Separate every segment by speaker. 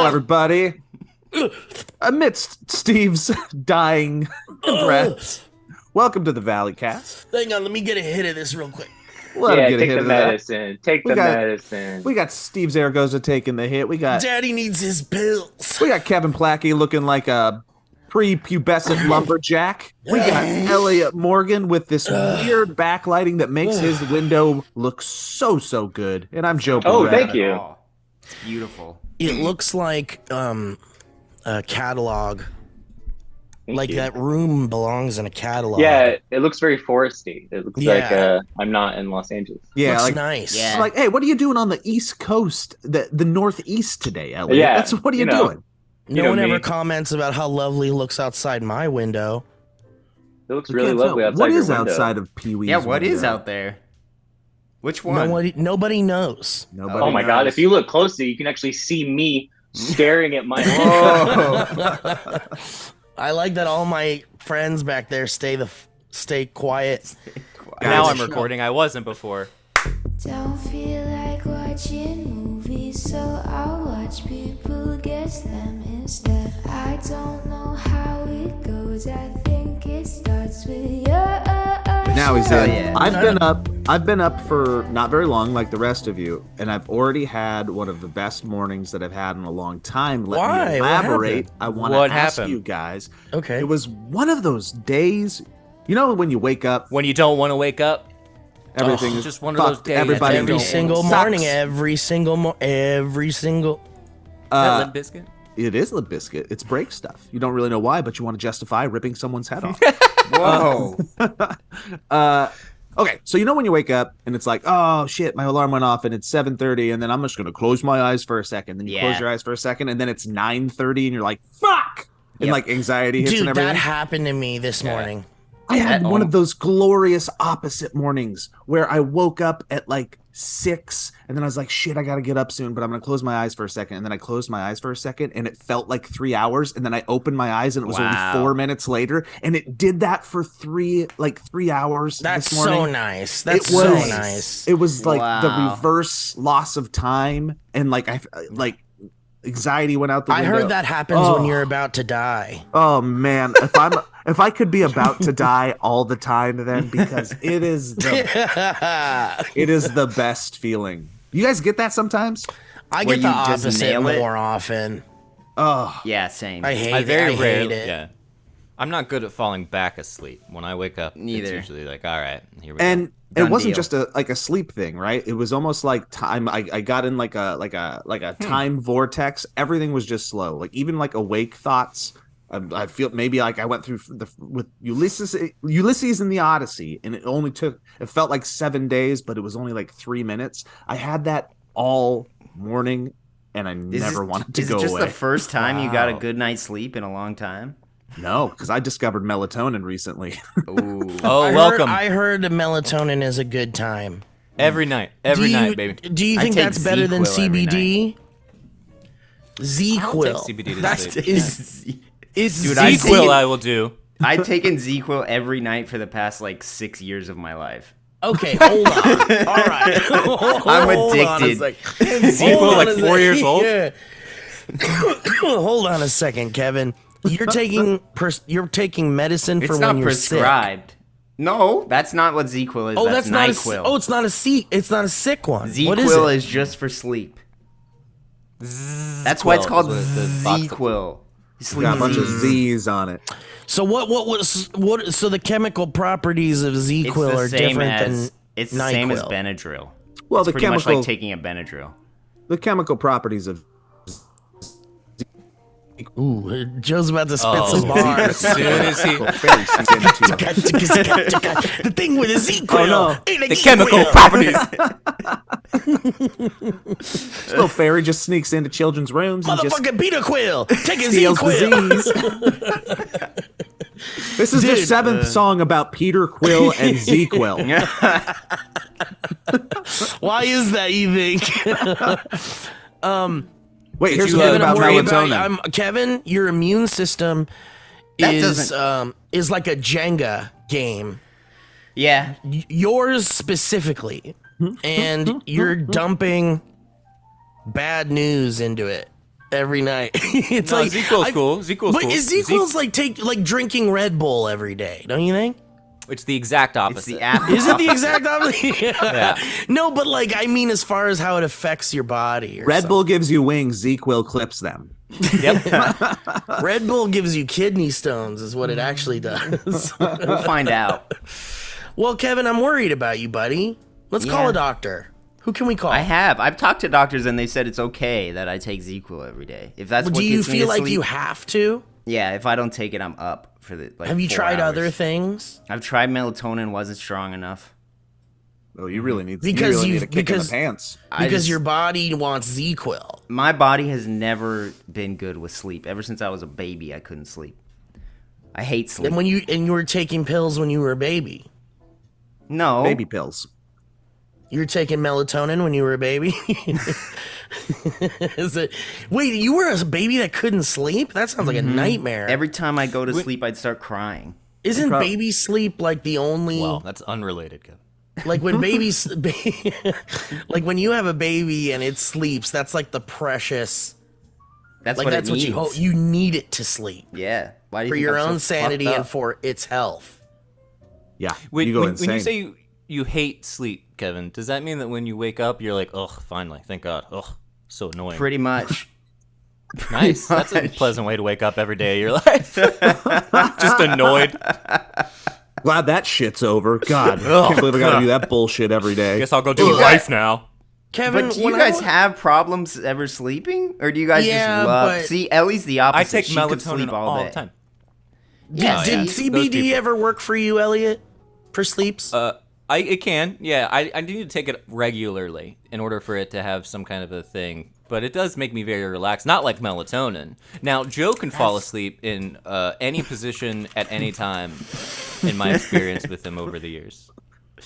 Speaker 1: everybody. Amidst Steve's dying breath, welcome to the Valley Cast.
Speaker 2: Hang on, let me get a hit of this real quick.
Speaker 1: Let him get a
Speaker 3: take
Speaker 1: hit
Speaker 3: the
Speaker 1: of that.
Speaker 3: medicine. Take the medicine.
Speaker 1: We got Steve Zaragoza taking the hit. We got
Speaker 2: Daddy needs his pills.
Speaker 1: we got Kevin Plachy looking like a pre-pubescent lumberjack. We got Elliott Morgan with this weird backlighting that makes his window look so good. And I'm joking.
Speaker 3: Oh, thank you.
Speaker 4: Oh, it's beautiful.
Speaker 2: It looks like a catalog.
Speaker 3: Thank you.
Speaker 2: That room belongs in a catalog.
Speaker 3: Yeah, it looks very foresty. It looks like I'm not in Los Angeles.
Speaker 1: Yeah,
Speaker 2: looks
Speaker 1: like,
Speaker 2: nice.
Speaker 4: Yeah.
Speaker 1: it's like, hey, what are you doing on the East Coast, the Northeast today, Elliott?
Speaker 3: Yeah,
Speaker 1: That's what are you doing?
Speaker 2: No one ever
Speaker 3: me.
Speaker 2: comments about how lovely it looks outside my window.
Speaker 3: It looks
Speaker 1: I
Speaker 3: really
Speaker 1: can't tell.
Speaker 3: lovely outside
Speaker 1: What
Speaker 3: your
Speaker 1: is
Speaker 3: window.
Speaker 1: outside of Pee Wee's?
Speaker 4: Yeah, what is
Speaker 1: window?
Speaker 4: out there? Which one?
Speaker 2: Nobody knows.
Speaker 1: Nobody
Speaker 3: Oh my God!
Speaker 1: knows.
Speaker 3: If you look closely, you can actually see me staring at my.
Speaker 1: Whoa.
Speaker 2: I like that all my friends back there stay quiet.
Speaker 5: Now
Speaker 1: Guys,
Speaker 5: I'm recording. I wasn't before.
Speaker 6: Don't feel like watching movies, so I'll watch people guess them instead. I don't know how it goes. I think it starts with you.
Speaker 1: Now he's in.
Speaker 4: yeah.
Speaker 1: I've been up for not very long, like the rest of you, and I've already had one of the best mornings that I've had in a long time. Let
Speaker 2: Why?
Speaker 1: me
Speaker 2: What
Speaker 1: elaborate.
Speaker 2: happened?
Speaker 1: I want
Speaker 5: What
Speaker 1: to ask
Speaker 5: happened?
Speaker 1: you guys.
Speaker 2: Okay.
Speaker 1: It was one of those days, you know, when you wake up,
Speaker 5: When you don't want to wake up,
Speaker 1: everything is
Speaker 5: just one of those
Speaker 1: fucked,
Speaker 5: days.
Speaker 1: Everybody
Speaker 5: Every
Speaker 2: Every
Speaker 1: goes,
Speaker 2: single
Speaker 1: sucks.
Speaker 2: morning, every single.
Speaker 5: that Limp Bizkit.
Speaker 1: It is Limp Bizkit. It's break stuff. You don't really know why, but you want to justify ripping someone's head off.
Speaker 4: Whoa.
Speaker 1: Okay, so you know when you wake up and it's like, oh shit, my alarm went off and it's 7:30, and then I'm just gonna close my eyes for a second. Then you close
Speaker 4: Yeah.
Speaker 1: your eyes for a second, and then it's 9:30, and you're like, fuck, and
Speaker 4: Yep.
Speaker 1: like anxiety hits and
Speaker 2: Dude,
Speaker 1: everything.
Speaker 2: that happened to me this morning.
Speaker 1: I had
Speaker 4: That-
Speaker 1: one of those glorious opposite mornings where I woke up at like 6, and then I was like, shit, I gotta get up soon, but I'm gonna close my eyes for a second. And then I closed my eyes for a second, and it felt like 3 hours. And then I opened my eyes, and it was
Speaker 4: Wow.
Speaker 1: only 4 minutes later. And it did that for 3 hours.
Speaker 2: That's
Speaker 1: this morning.
Speaker 2: so nice. That's
Speaker 1: It was
Speaker 2: so nice.
Speaker 1: It was like the
Speaker 4: Wow.
Speaker 1: reverse loss of time, and like anxiety went out the
Speaker 2: I
Speaker 1: window.
Speaker 2: heard that happens
Speaker 1: Oh.
Speaker 2: when you're about to die.
Speaker 1: Oh man, if I could be about to die all the time, then because it is the best feeling. You guys get that sometimes?
Speaker 2: I
Speaker 4: Where
Speaker 2: get the
Speaker 4: you just
Speaker 2: opposite
Speaker 4: nail it?
Speaker 2: more often.
Speaker 1: Oh,
Speaker 4: Yeah, same.
Speaker 2: I hate
Speaker 5: I
Speaker 2: it.
Speaker 5: very
Speaker 2: I hate
Speaker 5: rarely.
Speaker 2: it.
Speaker 5: Yeah, I'm not good at falling back asleep. When I wake up,
Speaker 4: Neither.
Speaker 5: It's usually like, all right, here we
Speaker 1: and
Speaker 4: Done
Speaker 1: it wasn't
Speaker 4: deal.
Speaker 1: just a sleep thing, right? It was almost like time. I got in like a time vortex. Everything was just slow. Like even like awake thoughts. I feel maybe like I went through with Ulysses in the Odyssey, and it felt like 7 days, but it was only like 3 minutes. I had that all morning, and I never wanted to
Speaker 4: Is
Speaker 1: go
Speaker 4: it just
Speaker 1: away.
Speaker 4: the first time you got a
Speaker 5: Wow.
Speaker 4: good night's sleep in a long time?
Speaker 1: No, because I discovered melatonin recently.
Speaker 4: Ooh.
Speaker 5: Oh, welcome
Speaker 2: I heard melatonin is a good time.
Speaker 5: every night, every night, baby.
Speaker 2: Do you
Speaker 4: I
Speaker 2: think
Speaker 4: take
Speaker 2: that's better than
Speaker 4: ZzzQuil every
Speaker 2: CBD?
Speaker 5: I'll
Speaker 2: ZzzQuil.
Speaker 5: take CBD to
Speaker 2: That's
Speaker 5: sleep.
Speaker 2: is
Speaker 4: Dude, I
Speaker 2: ZzzQuil.
Speaker 5: ZzzQuil I will do.
Speaker 4: I've taken ZzzQuil every night for the past like 6 years of my life.
Speaker 2: Okay, hold on. All right,
Speaker 4: I'm
Speaker 2: Hold on a
Speaker 4: addicted.
Speaker 2: sec.
Speaker 5: ZzzQuil
Speaker 2: Hold on
Speaker 5: like
Speaker 2: a
Speaker 5: 4
Speaker 2: sec.
Speaker 5: years old.
Speaker 2: Yeah. Hold on a second, Kevin. You're taking medicine for
Speaker 4: It's
Speaker 2: when
Speaker 4: not
Speaker 2: you're
Speaker 4: prescribed. No, that's not what ZzzQuil is.
Speaker 2: sick. Oh,
Speaker 4: that's
Speaker 2: not
Speaker 4: NyQuil.
Speaker 2: it's not a sick one. What is
Speaker 4: ZzzQuil
Speaker 2: it?
Speaker 4: is just for sleep. That's why it's
Speaker 5: Quill
Speaker 4: called
Speaker 5: is what the box-
Speaker 4: ZzzQuil. Sleep
Speaker 1: Got a bunch of
Speaker 4: Z's.
Speaker 1: Z's on it.
Speaker 2: So what? So the chemical properties of
Speaker 4: It's
Speaker 2: ZzzQuil
Speaker 4: the
Speaker 2: are
Speaker 4: same
Speaker 2: different
Speaker 4: as
Speaker 2: than
Speaker 4: it's the same as
Speaker 2: NyQuil.
Speaker 4: Benadryl.
Speaker 1: Well,
Speaker 4: It's
Speaker 1: the
Speaker 4: pretty much
Speaker 1: chemical
Speaker 4: like taking a Benadryl.
Speaker 1: the chemical properties of
Speaker 2: Ooh, Joe's about to spit
Speaker 5: Oh,
Speaker 2: some
Speaker 5: as
Speaker 2: bars.
Speaker 5: soon as he,
Speaker 1: very sink into it.
Speaker 2: The thing with the ZzzQuil.
Speaker 1: Oh, no.
Speaker 2: ain't a
Speaker 5: the
Speaker 2: ZzzQuil.
Speaker 5: chemical properties.
Speaker 1: Little fairy just sneaks into children's rooms and just
Speaker 2: Motherfucking Peter Quill. Take a
Speaker 1: steals
Speaker 2: ZzzQuil.
Speaker 1: the Z's. This is the
Speaker 2: Dude,
Speaker 1: 7th song about Peter Quill and Z Quill.
Speaker 2: Why is that, you think?
Speaker 1: Wait, here's
Speaker 5: you,
Speaker 1: the thing
Speaker 2: Kevin, I'm
Speaker 1: about
Speaker 2: worried
Speaker 1: melatonin.
Speaker 2: Kevin, your immune system
Speaker 4: That
Speaker 2: is like a Jenga game.
Speaker 4: Yeah.
Speaker 2: Yours specifically, and you're dumping bad news into it. every night. It's
Speaker 5: No,
Speaker 2: like
Speaker 5: ZQL's cool. ZQL's
Speaker 2: but
Speaker 5: cool.
Speaker 2: ZQL's like drinking Red Bull every day, don't you think?
Speaker 5: It's the exact
Speaker 4: It's
Speaker 5: opposite.
Speaker 4: the app.
Speaker 2: Is it the exact opposite?
Speaker 5: Yeah.
Speaker 2: No, but like I mean, as far as how it affects your body. Or
Speaker 1: Red
Speaker 2: something.
Speaker 1: Bull gives you wings. ZQL clips them.
Speaker 5: Yep.
Speaker 2: Red Bull gives you kidney stones, is what it actually does.
Speaker 4: We'll find out.
Speaker 2: Well, Kevin, I'm worried about you, buddy. Let's call
Speaker 4: Yeah.
Speaker 2: a doctor. Who can we call?
Speaker 4: I've talked to doctors and they said it's okay that I take ZQL every day. If that's what
Speaker 2: Do you
Speaker 4: gets me to
Speaker 2: feel like
Speaker 4: sleep,
Speaker 2: you have to?
Speaker 4: Yeah, if I don't take it, I'm up for the. Like,
Speaker 2: Have you
Speaker 4: 4
Speaker 2: tried
Speaker 4: hours.
Speaker 2: other things?
Speaker 4: I've tried melatonin, wasn't strong enough.
Speaker 1: Oh, you really need
Speaker 2: Because
Speaker 1: you really
Speaker 2: you've-
Speaker 1: need a kick in
Speaker 2: because-
Speaker 1: the pants.
Speaker 2: Because your body wants ZQL.
Speaker 4: My body has never been good with sleep. Ever since I was a baby, I couldn't sleep. I hate sleep.
Speaker 2: And you were taking pills when you were a baby.
Speaker 4: No,
Speaker 1: Baby pills.
Speaker 2: You were taking melatonin when you were a baby? Wait, you were a baby that couldn't sleep? That sounds like a nightmare.
Speaker 4: every time I go to sleep, I'd start crying.
Speaker 2: Isn't baby sleep like the only
Speaker 5: Well, that's unrelated, Kevin.
Speaker 2: like when babies like when you have a baby and it sleeps, that's like the precious
Speaker 4: That's
Speaker 2: like
Speaker 4: what
Speaker 2: that's
Speaker 4: it
Speaker 2: what
Speaker 4: needs.
Speaker 2: you need it to sleep
Speaker 4: Yeah. Why do you
Speaker 2: for
Speaker 4: think
Speaker 2: your
Speaker 4: I'm so
Speaker 2: own sanity
Speaker 4: fucked
Speaker 2: and
Speaker 4: up?
Speaker 2: for its health.
Speaker 1: Yeah,
Speaker 5: When,
Speaker 1: you go
Speaker 5: when,
Speaker 1: insane.
Speaker 5: when you say you hate sleep, Kevin, does that mean that when you wake up, you're like, ugh, finally, thank God. Ugh, so annoying.
Speaker 4: Pretty much.
Speaker 5: Nice. That's a pleasant way to wake up every day of your life. Just annoyed.
Speaker 1: Glad that shit's over. God, I can't believe I gotta do that bullshit every day.
Speaker 5: Guess I'll go do life now.
Speaker 2: Kevin,
Speaker 4: But do
Speaker 2: when
Speaker 4: you guys
Speaker 2: I,
Speaker 4: have problems ever sleeping, or do you guys
Speaker 2: Yeah,
Speaker 4: just love?
Speaker 2: but-
Speaker 4: See, Ellie's the opposite.
Speaker 5: I take
Speaker 4: She could
Speaker 5: melatonin
Speaker 4: sleep
Speaker 5: all
Speaker 4: day.
Speaker 5: the time.
Speaker 4: Yeah,
Speaker 2: did
Speaker 4: see?
Speaker 5: Those
Speaker 2: CBD
Speaker 5: people.
Speaker 2: ever work for you, Elliot? For sleeps?
Speaker 5: It can, yeah. I need to take it regularly in order for it to have some kind of a thing. But it does make me very relaxed, not like melatonin. Now, Joe can fall asleep in any position at any time, in my experience with him over the years.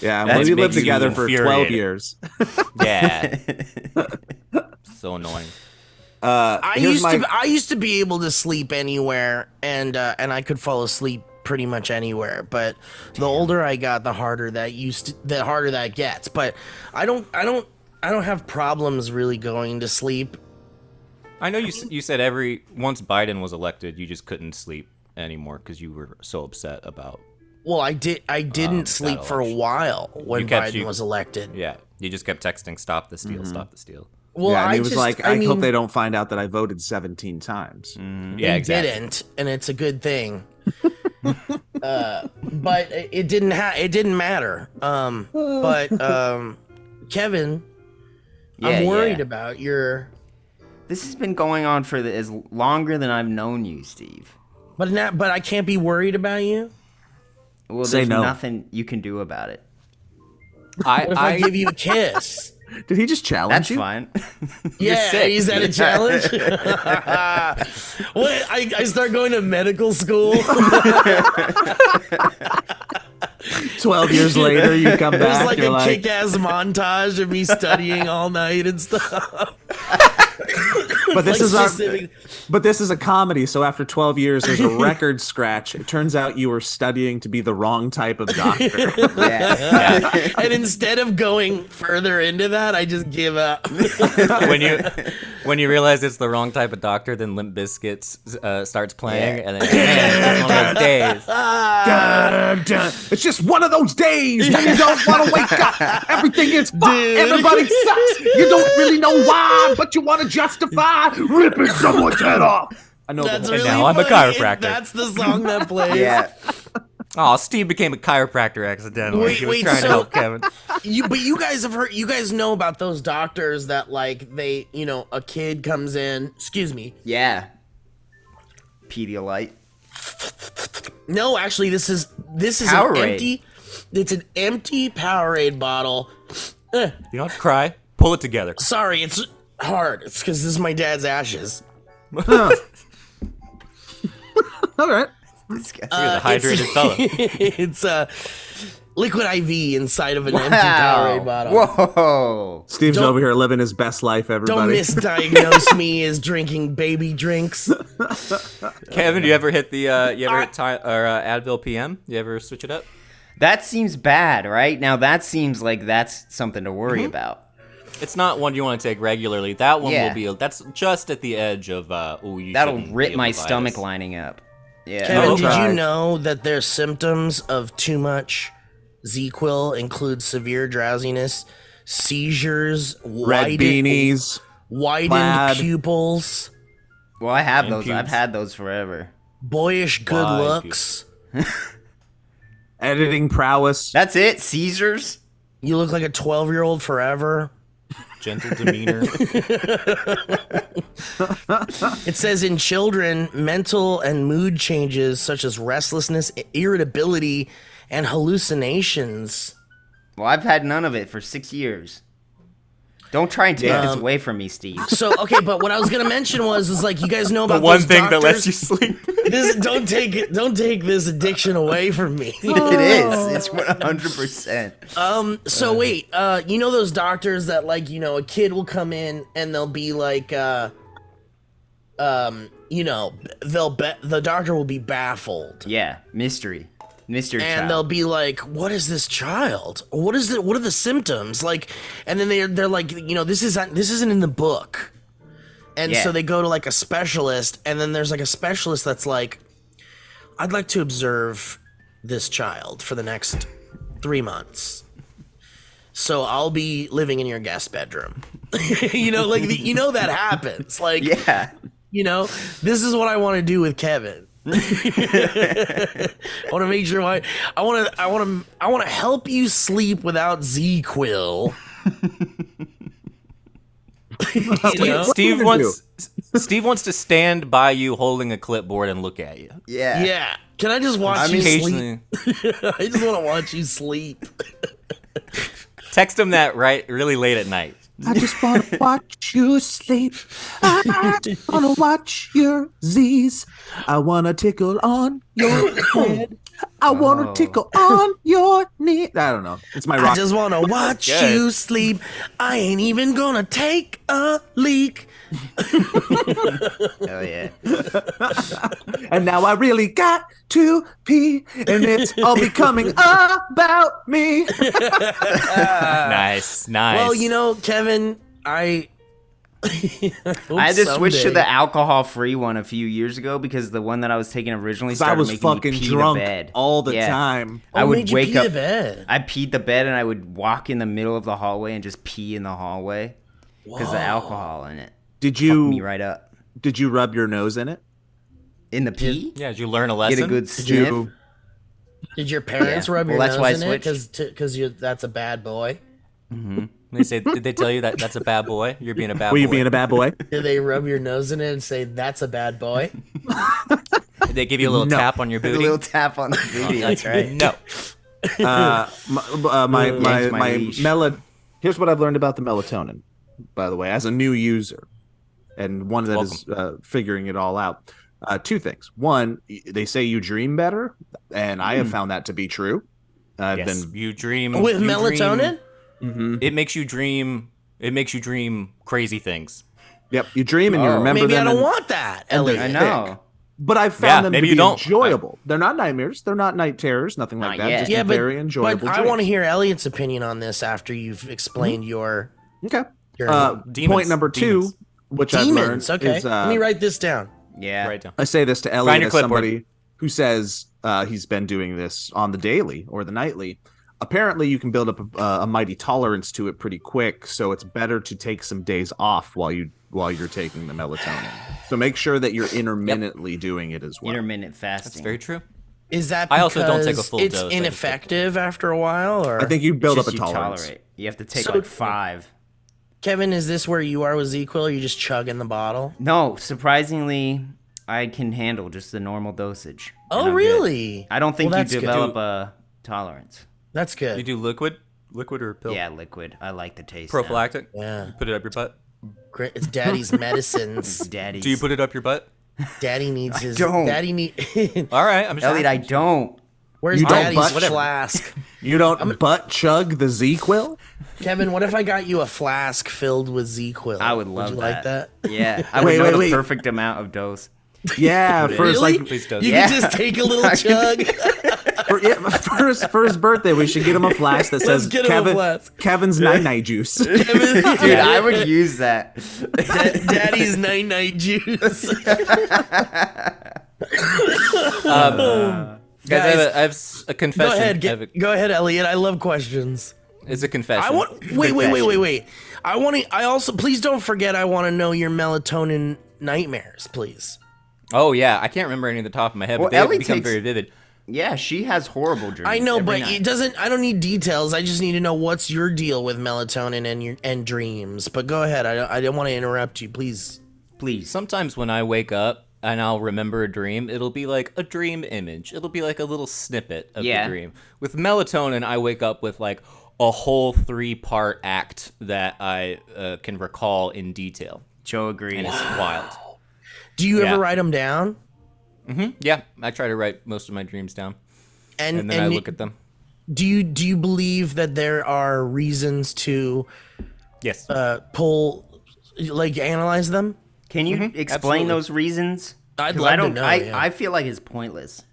Speaker 1: Yeah,
Speaker 5: That
Speaker 1: we lived
Speaker 5: makes you
Speaker 1: together for 12
Speaker 5: infuriated.
Speaker 1: years.
Speaker 5: Yeah. So annoying.
Speaker 2: I
Speaker 1: here's
Speaker 2: used to be able to sleep anywhere and I could fall asleep pretty much anywhere, but the older I got, the harder that gets. But I don't have problems really going to sleep.
Speaker 5: I know you said once Biden was elected, you just couldn't sleep anymore because you were so upset about.
Speaker 2: Well, I didn't sleep
Speaker 5: that
Speaker 2: for a
Speaker 5: election.
Speaker 2: while when Biden was elected.
Speaker 5: Yeah, you just kept texting, "Stop the steal, stop the steal."
Speaker 2: Well,
Speaker 1: yeah, and
Speaker 2: I
Speaker 1: he was
Speaker 2: just,
Speaker 1: like,
Speaker 2: I
Speaker 1: I
Speaker 2: mean,
Speaker 1: hope they don't find out that I voted 17 times.
Speaker 5: Yeah,
Speaker 2: it
Speaker 5: exactly.
Speaker 2: didn't, and it's a good thing. But it didn't matter. Kevin, I'm worried about your.
Speaker 4: This has been going on for as longer than I've known you, Steve.
Speaker 2: But I can't be worried about you.
Speaker 4: Well,
Speaker 1: Say
Speaker 4: there's
Speaker 1: no.
Speaker 4: nothing you can do about it.
Speaker 2: What if I give you a kiss?
Speaker 1: Did he just challenge
Speaker 4: That's
Speaker 1: you?
Speaker 4: fine.
Speaker 2: Yeah,
Speaker 5: sick.
Speaker 2: is that a challenge? What? I start going to medical school.
Speaker 1: 12 years later, you come
Speaker 2: There's
Speaker 1: back,
Speaker 2: like
Speaker 1: you're
Speaker 2: a
Speaker 1: like,
Speaker 2: kick-ass montage of me studying all night and stuff.
Speaker 1: but this
Speaker 2: Like
Speaker 1: is our,
Speaker 2: specific-
Speaker 1: but this is a comedy. So after 12 years, there's a record scratch. It turns out you were studying to be the wrong type of doctor.
Speaker 4: Yeah.
Speaker 2: And instead of going further into that, I just give up.
Speaker 5: when you realize it's the wrong type of doctor, then Limp Bizkit starts playing, and then man, it's one of those days.
Speaker 1: Dun, dun. It's just one of those days when you don't want to wake up. Everything is fucked.
Speaker 2: Dude.
Speaker 1: Everybody sucks. You don't really know why, but you want to justify ripping someone's head off. I know
Speaker 2: That's
Speaker 1: the whole
Speaker 2: really
Speaker 5: now I'm a
Speaker 2: funny.
Speaker 5: chiropractor.
Speaker 2: That's the song that plays.
Speaker 4: Yeah.
Speaker 5: Oh, Steve became a chiropractor accidentally. He was
Speaker 2: Wait,
Speaker 5: trying
Speaker 2: so-
Speaker 5: to help Kevin.
Speaker 2: But you guys have heard. You guys know about those doctors that like a kid comes in. Excuse me.
Speaker 4: Yeah. Pedialyte.
Speaker 2: No, actually, this is
Speaker 4: Powerade.
Speaker 2: an empty. It's an empty Powerade bottle.
Speaker 5: You don't have to cry. Pull it together.
Speaker 2: Sorry, it's hard. It's because this is my dad's ashes.
Speaker 1: All right.
Speaker 4: This guy-
Speaker 5: He's a hydrated fella.
Speaker 2: It's liquid IV inside of an empty Powerade bottle.
Speaker 4: Whoa.
Speaker 1: Steve's
Speaker 2: Don't-
Speaker 1: over here living his best life,
Speaker 2: Don't
Speaker 1: everybody.
Speaker 2: misdiagnose me as drinking baby drinks.
Speaker 5: Kevin, you ever hit Advil PM? You ever switch it up?
Speaker 4: That seems bad, right? Now that seems like that's something to worry about.
Speaker 5: It's not one you want to take regularly. That one
Speaker 4: Yeah.
Speaker 5: will be. That's just at the edge of. You
Speaker 4: That'll
Speaker 5: shouldn't
Speaker 4: rip
Speaker 5: be
Speaker 4: my
Speaker 5: able to buy
Speaker 4: stomach
Speaker 5: this.
Speaker 4: lining up. Yeah.
Speaker 2: Kevin,
Speaker 1: I'll
Speaker 2: did
Speaker 1: try.
Speaker 2: you know that their symptoms of too much ZQuil include severe drowsiness, seizures,
Speaker 1: Red beanies.
Speaker 2: widened
Speaker 1: plaid.
Speaker 2: pupils,
Speaker 4: Well, I have
Speaker 5: And
Speaker 4: those. I've
Speaker 5: pubes.
Speaker 4: had those forever.
Speaker 2: boyish good
Speaker 5: Wide
Speaker 2: looks?
Speaker 1: Editing prowess.
Speaker 4: That's it. Caesars.
Speaker 2: You look like a 12-year-old forever.
Speaker 5: Gentle demeanor.
Speaker 2: It says in children, mental and mood changes such as restlessness, irritability, and hallucinations.
Speaker 4: Well, I've had none of it for 6 years. Don't try and take this away from me, Steve.
Speaker 2: So, okay, but what I was gonna mention was like you guys know
Speaker 5: The
Speaker 2: about
Speaker 5: one
Speaker 2: those
Speaker 5: thing that lets
Speaker 2: doctors?
Speaker 5: you sleep.
Speaker 2: Don't take this addiction away from me.
Speaker 4: It is. It's 100%.
Speaker 2: So wait, you know those doctors that like, you know, a kid will come in and they'll be like, the doctor will be baffled.
Speaker 4: Yeah, mystery
Speaker 2: And
Speaker 4: child.
Speaker 2: they'll be like, "What is this child? What is it? What are the symptoms?" Like, and then they're like, you know, this isn't in the book, and
Speaker 4: Yeah.
Speaker 2: so they go to like a specialist, and then there's like a specialist that's like, "I'd like to observe this child for the next 3 months, so I'll be living in your guest bedroom." You know, like you know that happens. Like,
Speaker 4: Yeah.
Speaker 2: you know, this is what I want to do with Kevin. I want to make sure I want to help you sleep without ZQuil. You know?
Speaker 5: Steve
Speaker 1: gonna
Speaker 5: wants. Steve wants to stand by you holding a clipboard and look at you.
Speaker 4: Yeah.
Speaker 2: Yeah. Can I just watch you sleep?
Speaker 5: Occasionally,
Speaker 2: I just want to watch you sleep.
Speaker 5: text him that really late at night.
Speaker 1: I just want to watch you sleep. I just want to watch your Z's. I want to tickle on your head. I want to tickle on your knee. I don't know. It's my
Speaker 2: I
Speaker 1: rock.
Speaker 2: just want to watch
Speaker 5: Good.
Speaker 2: you sleep. I ain't even gonna take a leak.
Speaker 4: Hell yeah.
Speaker 1: And now I really got to pee. And it's all becoming about me.
Speaker 5: Nice.
Speaker 2: Well, you know, Kevin, I
Speaker 4: I had to switch to
Speaker 2: someday-
Speaker 4: the alcohol-free one a few years ago because the one that I was taking originally
Speaker 1: I
Speaker 4: started
Speaker 1: was
Speaker 4: making me
Speaker 1: fucking
Speaker 4: pee
Speaker 1: drunk
Speaker 4: the bed
Speaker 1: all the
Speaker 4: Yeah.
Speaker 1: time.
Speaker 4: I
Speaker 2: What
Speaker 4: would
Speaker 2: made you
Speaker 4: wake
Speaker 2: pee
Speaker 4: up.
Speaker 2: to bed?
Speaker 4: I peed the bed and I would walk in the middle of the hallway and just pee in the hallway because of the alcohol in it.
Speaker 1: Did
Speaker 4: Fucked me
Speaker 1: you
Speaker 4: right up.
Speaker 1: did you rub your nose in it?
Speaker 4: In the pee?
Speaker 5: yeah, did you learn a
Speaker 4: Get
Speaker 5: lesson?
Speaker 4: a good
Speaker 1: Did
Speaker 4: sniff.
Speaker 1: you?
Speaker 2: Did your parents
Speaker 4: Yeah.
Speaker 2: rub
Speaker 4: Well,
Speaker 2: your
Speaker 4: that's why I
Speaker 2: nose in it
Speaker 4: switched.
Speaker 2: because that's a bad boy?
Speaker 5: They say, did they tell you that that's a bad boy? You're being a bad
Speaker 1: Were
Speaker 5: boy.
Speaker 1: you being a bad boy?
Speaker 2: Did they rub your nose in it and say that's a bad boy?
Speaker 5: Did they give you a little
Speaker 1: No.
Speaker 5: tap on your
Speaker 4: A
Speaker 5: booty?
Speaker 4: little tap on the booty. That's right.
Speaker 5: No.
Speaker 1: My
Speaker 4: Yanks my leash.
Speaker 1: Here's what I've learned about the melatonin, by the way, as a new user, and one that is figuring it all out. Two things. One, they say you dream better, and I have found that to be true. I've
Speaker 5: Yes,
Speaker 1: been
Speaker 5: you dream
Speaker 2: With
Speaker 5: you
Speaker 2: melatonin?
Speaker 5: dream- it makes you dream. It makes you dream crazy things.
Speaker 1: Yep, you dream and you
Speaker 4: Oh.
Speaker 1: remember
Speaker 2: Maybe I
Speaker 1: them.
Speaker 2: don't
Speaker 1: and-
Speaker 2: want that,
Speaker 1: and they're
Speaker 2: Elliot.
Speaker 4: I know.
Speaker 1: But I've found
Speaker 5: Yeah,
Speaker 1: them
Speaker 5: maybe
Speaker 1: to
Speaker 5: you
Speaker 1: be
Speaker 5: don't.
Speaker 1: enjoyable. They're not nightmares. They're not night terrors. Nothing like
Speaker 4: Not
Speaker 1: that.
Speaker 4: yet.
Speaker 1: Just
Speaker 2: Yeah,
Speaker 1: very enjoyable.
Speaker 2: but I want to
Speaker 1: dreams.
Speaker 2: hear Elliot's opinion on this after you've explained your
Speaker 1: Okay.
Speaker 5: Demons.
Speaker 1: Point number two,
Speaker 5: Demons.
Speaker 1: which I've learned
Speaker 2: demons. Okay,
Speaker 1: is
Speaker 2: let me write this down.
Speaker 4: Yeah.
Speaker 5: Right down.
Speaker 1: I say this to
Speaker 5: Find
Speaker 1: Elliot
Speaker 5: your
Speaker 1: as
Speaker 5: clipboard.
Speaker 1: somebody who says he's been doing this on the daily or the nightly. Apparently, you can build up a mighty tolerance to it pretty quick, so it's better to take some days off while you're taking the melatonin. So make sure that you're intermittently doing it as well.
Speaker 4: Intermittent fasting.
Speaker 5: That's very true.
Speaker 2: Is that
Speaker 5: I also don't take a
Speaker 2: because
Speaker 5: full
Speaker 2: it's
Speaker 5: dose, I just
Speaker 2: ineffective after a while, or
Speaker 1: I think you build up
Speaker 4: Just
Speaker 1: a
Speaker 4: you
Speaker 1: tolerance.
Speaker 4: tolerate. You have to take
Speaker 2: So-
Speaker 4: like 5.
Speaker 2: Kevin, is this where you are with ZQuil? Or you just chugging the bottle?
Speaker 4: No, surprisingly, I can handle just the normal dosage. and
Speaker 2: Oh,
Speaker 4: I'm good.
Speaker 2: really?
Speaker 4: I don't think
Speaker 2: Well,
Speaker 4: you
Speaker 2: that's good.
Speaker 4: develop a tolerance.
Speaker 2: That's good.
Speaker 5: You do liquid or pill?
Speaker 4: Yeah, liquid. I like the taste.
Speaker 5: Prophylactic.
Speaker 2: Yeah,
Speaker 5: Put it up your butt.
Speaker 2: great. It's Daddy's medicines.
Speaker 4: Daddy's.
Speaker 5: Do you put it up your butt?
Speaker 2: Daddy needs his.
Speaker 4: don't.
Speaker 2: Daddy need.
Speaker 5: All right, I'm just
Speaker 4: Elliot, I
Speaker 5: asking.
Speaker 4: don't.
Speaker 2: Where's
Speaker 1: You don't
Speaker 2: Daddy's
Speaker 1: butt-
Speaker 5: whatever.
Speaker 2: flask?
Speaker 1: You don't butt chug the Z-Quill?
Speaker 2: Kevin, what if I got you a flask filled with ZQuil?
Speaker 4: I would love
Speaker 2: you
Speaker 4: that.
Speaker 2: like that?
Speaker 4: Yeah, I
Speaker 1: Wait,
Speaker 4: would know
Speaker 1: wait,
Speaker 4: the
Speaker 1: wait.
Speaker 4: perfect amount of dose.
Speaker 1: Yeah, first
Speaker 2: Really?
Speaker 1: like
Speaker 5: Please don't.
Speaker 2: You
Speaker 4: Yeah.
Speaker 2: can just take a little chug.
Speaker 1: For his birthday, we should get him a flask that says
Speaker 2: get him a flask.
Speaker 1: Kevin's night juice.
Speaker 4: Dude, I would use that.
Speaker 2: Daddy's night juice.
Speaker 5: Guys, I have a confession.
Speaker 2: Go ahead, Elliot. I love questions.
Speaker 5: It's a confession.
Speaker 2: I want. Wait. I want to. I also. Please don't forget. I want to know your melatonin nightmares, please.
Speaker 5: Oh yeah, I can't remember any of the top of my head, but they have become very vivid.
Speaker 4: Yeah, she has horrible dreams.
Speaker 2: I know, but
Speaker 4: night.
Speaker 2: it doesn't. I don't need details. I just need to know what's your deal with melatonin and dreams. But go ahead. I don't want to interrupt you. Please.
Speaker 5: Sometimes when I wake up and I'll remember a dream, it'll be like a dream image. It'll be like a little snippet of the dream. With melatonin, I wake up with like a whole 3-part act that I can recall in detail.
Speaker 4: Joe agrees.
Speaker 5: And it's wild.
Speaker 2: Do you ever write them down?
Speaker 5: Mm-hmm. Yeah, I try to write most of my dreams down, and then I look at them.
Speaker 2: Do you believe that there are reasons to analyze them?
Speaker 4: Can you explain those reasons?
Speaker 2: I'd love to know.
Speaker 4: I feel like it's pointless.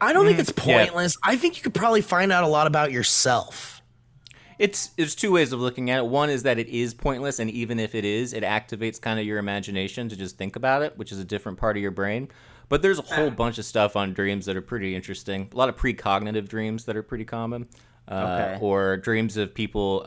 Speaker 2: I don't think it's pointless. I think you could probably find out a lot about yourself.
Speaker 5: There's two ways of looking at it. One is that it is pointless, and even if it is, it activates kind of your imagination to just think about it, which is a different part of your brain. But there's a whole bunch of stuff on dreams that are pretty interesting. A lot of precognitive dreams that are pretty common, or dreams of people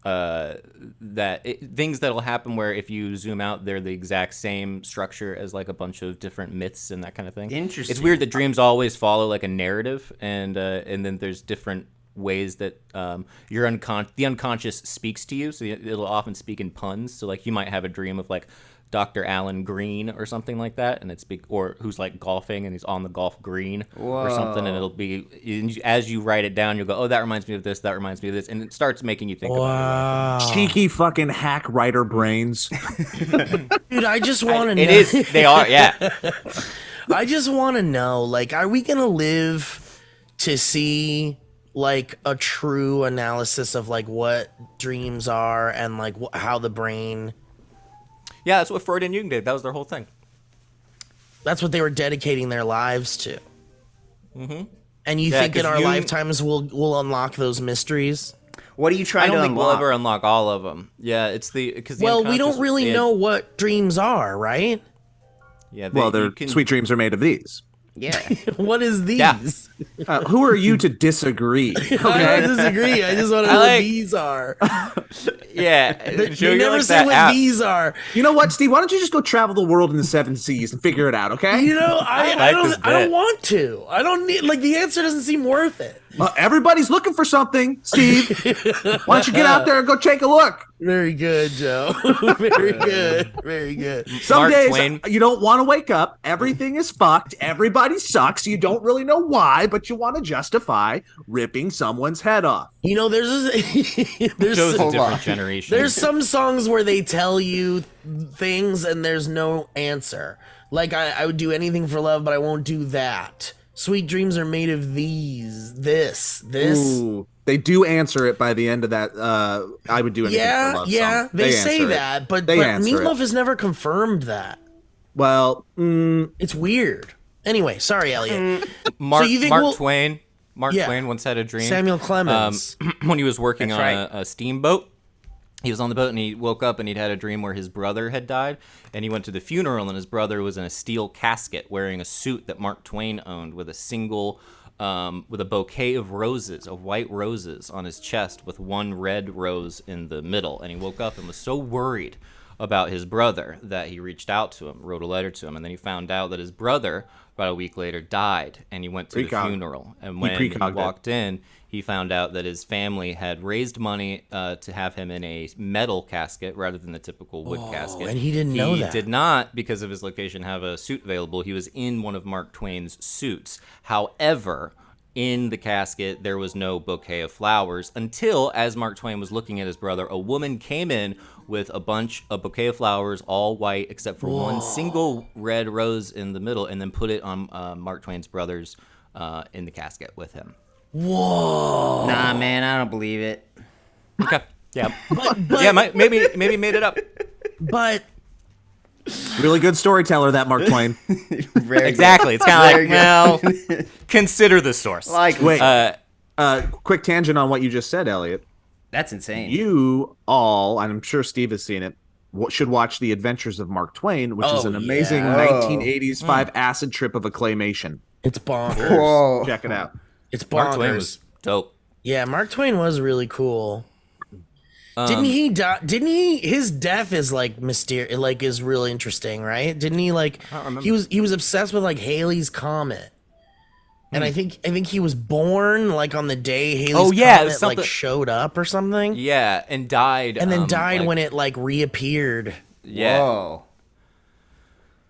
Speaker 5: things that'll happen where if you zoom out, they're the exact same structure as like a bunch of different myths and that kind of thing.
Speaker 4: Interesting.
Speaker 5: It's weird that dreams always follow like a narrative, and then there's different ways that the unconscious speaks to you. So it'll often speak in puns. So like you might have a dream of like Dr. Alan Green or something like that, and or who's like golfing and he's on the golf green or something, and it'll be as you write it down, you'll go, oh, that reminds me of this, that reminds me of this, and it starts making you think about it.
Speaker 1: Cheeky fucking hack writer brains.
Speaker 2: Dude, I just want to know.
Speaker 5: It is. They are. Yeah.
Speaker 2: I just want to know, like, are we gonna live to see like a true analysis of like what dreams are and like how the brain?
Speaker 5: Yeah, that's what Freud and Jung did. That was their whole thing.
Speaker 2: That's what they were dedicating their lives to. Mm-hmm. And you think in our
Speaker 5: Jung...
Speaker 2: lifetimes we'll unlock those mysteries?
Speaker 4: What are you trying to unlock?
Speaker 5: I don't think we'll ever unlock all of them. Yeah, it's because
Speaker 2: we don't really know what dreams are, right?
Speaker 5: Yeah.
Speaker 1: Sweet dreams are made of these.
Speaker 4: Yeah.
Speaker 2: What is these?
Speaker 1: Yeah. Who are you to disagree? Okay?
Speaker 2: I don't disagree. I just want to know what these are.
Speaker 5: Yeah.
Speaker 2: They never say what these are.
Speaker 1: You know what, Steve? Why don't you just go travel the world in the 7 seas and figure it out, okay?
Speaker 2: You know, I don't want to. I don't need, like, the answer doesn't seem worth it.
Speaker 1: Everybody's looking for something, Steve. Why don't you get out there and go take a look?
Speaker 2: Very good, Joe. Very good. Very good.
Speaker 1: Some days you don't want to wake up. Everything is fucked. Everybody sucks. You don't really know why, but you want to justify ripping someone's head off.
Speaker 2: You know, there's
Speaker 5: a different generation.
Speaker 2: There's some songs where they tell you things and there's no answer. Like, I would do anything for love, but I won't do that. Sweet dreams are made of this. Ooh,
Speaker 1: they do answer it by the end of that. I would do anything for love.
Speaker 2: Yeah, they say that, but Meatloaf has never confirmed that.
Speaker 1: Well,
Speaker 2: it's weird. Anyway, sorry, Elliot.
Speaker 5: Mark Twain once had a dream.
Speaker 2: Samuel Clemens.
Speaker 5: When he was working on a steamboat. He was on the boat and he woke up and he'd had a dream where his brother had died, and he went to the funeral and his brother was in a steel casket wearing a suit that Mark Twain owned with with a bouquet of roses, of white roses on his chest with one red rose in the middle. And he woke up and was so worried about his brother that he reached out to him, wrote a letter to him, and then he found out that his brother about a week later died, and he went to the funeral. And when he walked in, he found out that his family had raised money to have him in a metal casket rather than the typical wood casket.
Speaker 2: And he didn't know that.
Speaker 5: He did not, because of his location, have a suit available. He was in one of Mark Twain's suits. However, in the casket, there was no bouquet of flowers until, as Mark Twain was looking at his brother, a woman came in with a bouquet of flowers, all white, except for one single red rose in the middle, and then put it on Mark Twain's brother's in the casket with him.
Speaker 2: Whoa!
Speaker 4: Nah, man, I don't believe it.
Speaker 5: Okay. Yeah. Maybe made it up.
Speaker 2: But
Speaker 1: Really good storyteller, that Mark Twain.
Speaker 5: Exactly. It's kind of like, well, consider the source.
Speaker 4: Like,
Speaker 1: Wait, quick tangent on what you just said, Elliot.
Speaker 4: that's insane.
Speaker 1: You all, and I'm sure Steve has seen it, should watch The Adventures of Mark Twain, which is an amazing
Speaker 2: yeah.
Speaker 1: 1980s 5 acid trip of a claymation.
Speaker 2: It's bonkers.
Speaker 4: Whoa.
Speaker 1: Check it out.
Speaker 2: It's bonkers.
Speaker 5: Mark Twain was dope.
Speaker 2: Yeah, Mark Twain was really cool. Didn't he die? Didn't he? His death is like mysterious. Like is really interesting, right? Didn't he? Like he was obsessed with like Halley's Comet, and I think he was born like on the day Halley's Comet like showed up or something.
Speaker 5: Yeah, and died.
Speaker 2: And then died when it like reappeared.
Speaker 5: Yeah.
Speaker 4: Whoa.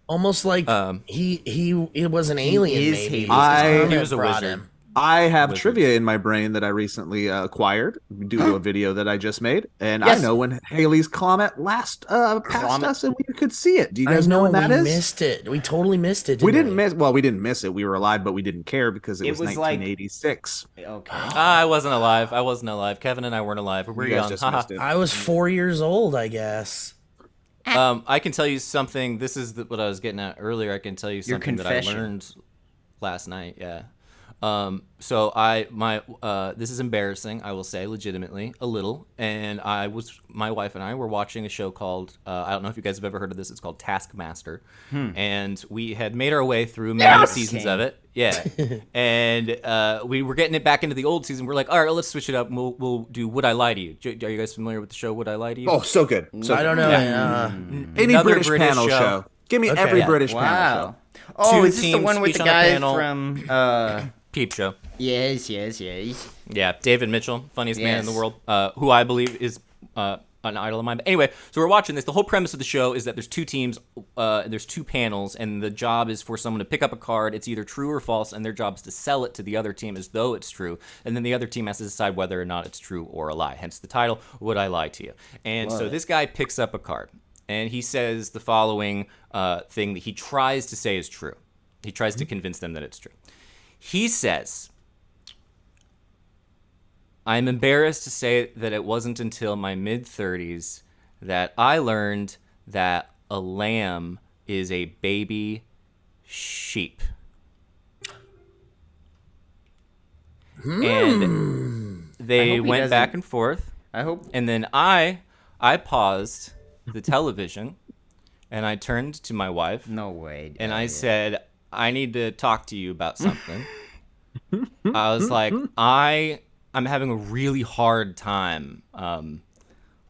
Speaker 2: Almost like it was an alien.
Speaker 4: is
Speaker 2: Maybe
Speaker 4: Hades.
Speaker 5: He was a wizard.
Speaker 1: I have trivia in my brain that I recently acquired due to a video that I just made, and I know when Halley's Comet last passed us and we could see it. Do you guys know when that is?
Speaker 2: We missed it. We totally missed it.
Speaker 1: We didn't miss. Well, we didn't miss it. We were alive, but we didn't care because it was 1986.
Speaker 4: Okay.
Speaker 5: I wasn't alive. Kevin and I weren't alive. We were
Speaker 1: You guys
Speaker 5: young.
Speaker 1: just
Speaker 5: Haha.
Speaker 1: missed it.
Speaker 2: I was 4 years old, I guess.
Speaker 5: I can tell you something. This is what I was getting at earlier. I can tell you something that I
Speaker 4: confession.
Speaker 5: learned last night. Yeah. So this is embarrassing. I will say, legitimately, a little. And my wife and I were watching a show called I don't know if you guys have ever heard of this. It's called Taskmaster, and we had made our way through many seasons of it. Yeah, and we were getting it back into the old season. We're like, all right, let's switch it up. And we'll do Would I Lie to You? Are you guys familiar with the show Would I Lie to You?
Speaker 1: Oh, so good. So
Speaker 2: I don't know.
Speaker 1: Any
Speaker 5: Another
Speaker 1: British panel show. Give me every British panel show.
Speaker 4: Wow. Oh,
Speaker 5: Two
Speaker 4: is this the
Speaker 5: teams,
Speaker 4: one with
Speaker 5: each
Speaker 4: the
Speaker 5: on a
Speaker 4: guy
Speaker 5: panel.
Speaker 4: from
Speaker 5: Peep Show.
Speaker 4: Yes.
Speaker 5: Yeah, David Mitchell, funniest man in the world, who I believe is an idol of mine. But anyway, so we're watching this. The whole premise of the show is that there's two teams, there's two panels, and the job is for someone to pick up a card. It's either true or false, and their job is to sell it to the other team as though it's true. And then the other team has to decide whether or not it's true or a lie. Hence the title, Would I Lie to You? And so this guy picks up a card, and he says the following thing that he tries to say is true. He tries to convince them that it's true. He says, I'm embarrassed to say that it wasn't until my mid-30s that I learned that a lamb is a baby sheep. And they went back and forth.
Speaker 4: I hope.
Speaker 5: And then I paused the television and I turned to my wife.
Speaker 4: No way.
Speaker 5: And I said, I need to talk to you about something. I was like, I'm having a really hard time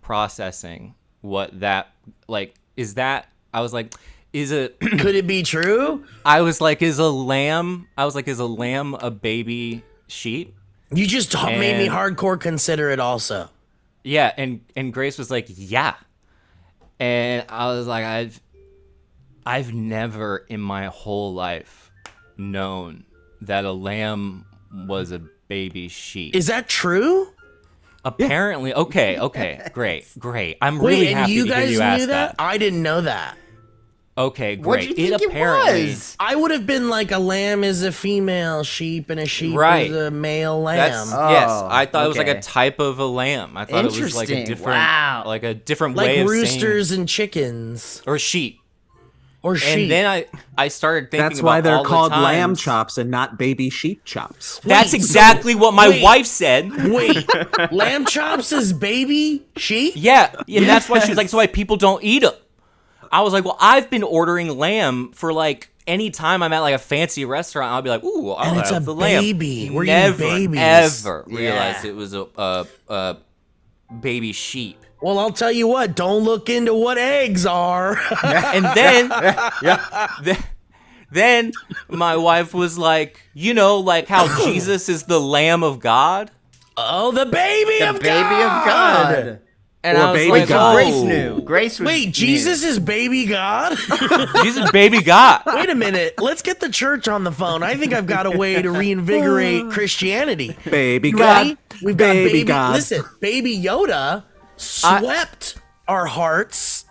Speaker 5: processing what that, like, is that, I was like, is it,
Speaker 2: Could it be true?
Speaker 5: I was like, is a lamb a baby sheep?
Speaker 2: You just made me hardcore consider it also.
Speaker 5: Yeah, and Grace was like, yeah. And I was like, I've never in my whole life known that a lamb was a baby sheep.
Speaker 2: Is that true?
Speaker 5: Apparently, okay, great. I'm really
Speaker 2: Wait, and
Speaker 5: happy
Speaker 2: you
Speaker 5: to hear
Speaker 2: guys
Speaker 5: you
Speaker 2: knew
Speaker 5: ask
Speaker 2: that? I didn't know that.
Speaker 5: Okay, great.
Speaker 4: What do you think it was?
Speaker 2: I would have been like a lamb is a female sheep and a sheep
Speaker 5: Right.
Speaker 2: is a male lamb.
Speaker 5: Yes, I thought it was like a type of a lamb. I thought it was like a
Speaker 4: Interesting.
Speaker 5: different,
Speaker 4: Wow.
Speaker 5: like a different
Speaker 2: like
Speaker 5: way of
Speaker 2: roosters
Speaker 5: saying,
Speaker 2: and chickens
Speaker 5: or sheep.
Speaker 2: or sheep.
Speaker 5: And then I started thinking
Speaker 1: That's why
Speaker 5: about
Speaker 1: they're
Speaker 5: all the
Speaker 1: called lamb
Speaker 5: times-
Speaker 1: chops and not baby sheep chops.
Speaker 5: That's
Speaker 2: Wait,
Speaker 5: exactly what my
Speaker 2: wait.
Speaker 5: wife said.
Speaker 2: Wait, lamb chops is baby sheep?
Speaker 5: Yeah, and that's why she's like, so why people don't eat them. I was like, well, I've been ordering lamb for like any time I'm at like a fancy restaurant. I'll be like, ooh, I'll
Speaker 2: And it's
Speaker 5: have
Speaker 2: a
Speaker 5: the lamb.
Speaker 2: baby. We're eating
Speaker 5: Never,
Speaker 2: babies.
Speaker 5: ever realized it was a baby sheep.
Speaker 2: Well, I'll tell you what, don't look into what eggs are.
Speaker 5: And then my wife was like, you know, like how Jesus is the Lamb of God.
Speaker 2: Oh, the baby of
Speaker 4: Baby of God.
Speaker 5: And
Speaker 1: Or
Speaker 5: I was
Speaker 1: baby
Speaker 5: like,
Speaker 1: God.
Speaker 4: Grace
Speaker 5: oh,
Speaker 4: knew. Grace was
Speaker 2: Wait, Jesus is baby God?
Speaker 5: Jesus is baby God.
Speaker 2: Wait a minute. Let's get the church on the phone. I think I've got a way to reinvigorate Christianity.
Speaker 1: Baby
Speaker 2: You
Speaker 1: God.
Speaker 2: ready? We've got baby
Speaker 1: God.
Speaker 2: Listen, baby Yoda swept our hearts.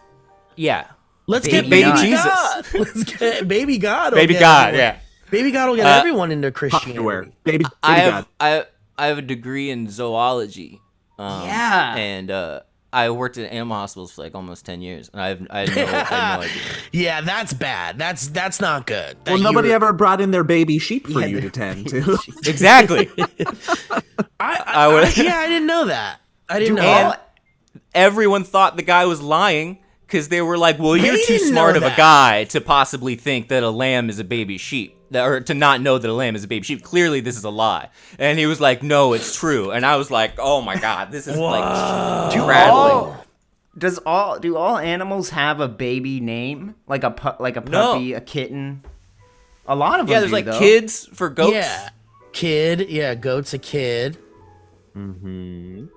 Speaker 5: Yeah.
Speaker 2: Let's
Speaker 4: Baby
Speaker 2: get baby
Speaker 4: God.
Speaker 2: God. Let's get baby God. will
Speaker 5: Baby
Speaker 2: get
Speaker 5: God,
Speaker 2: everyone.
Speaker 5: yeah.
Speaker 2: Baby God will get everyone into Christianity.
Speaker 1: Underwear. Baby
Speaker 5: I
Speaker 1: God.
Speaker 5: have a degree in zoology.
Speaker 4: Yeah.
Speaker 5: And I worked at animal hospitals for like almost 10 years, and I had no idea.
Speaker 2: Yeah, that's bad. That's not good.
Speaker 1: Well,
Speaker 2: That
Speaker 1: nobody
Speaker 2: you're-
Speaker 1: ever brought in their baby sheep for you to tend to.
Speaker 5: Exactly.
Speaker 2: I didn't know that. I didn't know
Speaker 5: And
Speaker 2: that.
Speaker 5: everyone thought the guy was lying because they were like, well, you're
Speaker 2: They
Speaker 5: too
Speaker 2: didn't
Speaker 5: smart
Speaker 2: know
Speaker 5: of a
Speaker 2: that.
Speaker 5: guy to possibly think that a lamb is a baby sheep. Or to not know that a lamb is a baby sheep. Clearly, this is a lie. And he was like, no, it's true. And I was like, oh my God, this is like traveling.
Speaker 4: Do all animals have a baby name? Like a puppy, a kitten? A lot of them
Speaker 5: Yeah, there's
Speaker 4: do,
Speaker 5: like
Speaker 4: though.
Speaker 5: kids for goats.
Speaker 2: Yeah, kid. Yeah, goat's a kid.
Speaker 1: But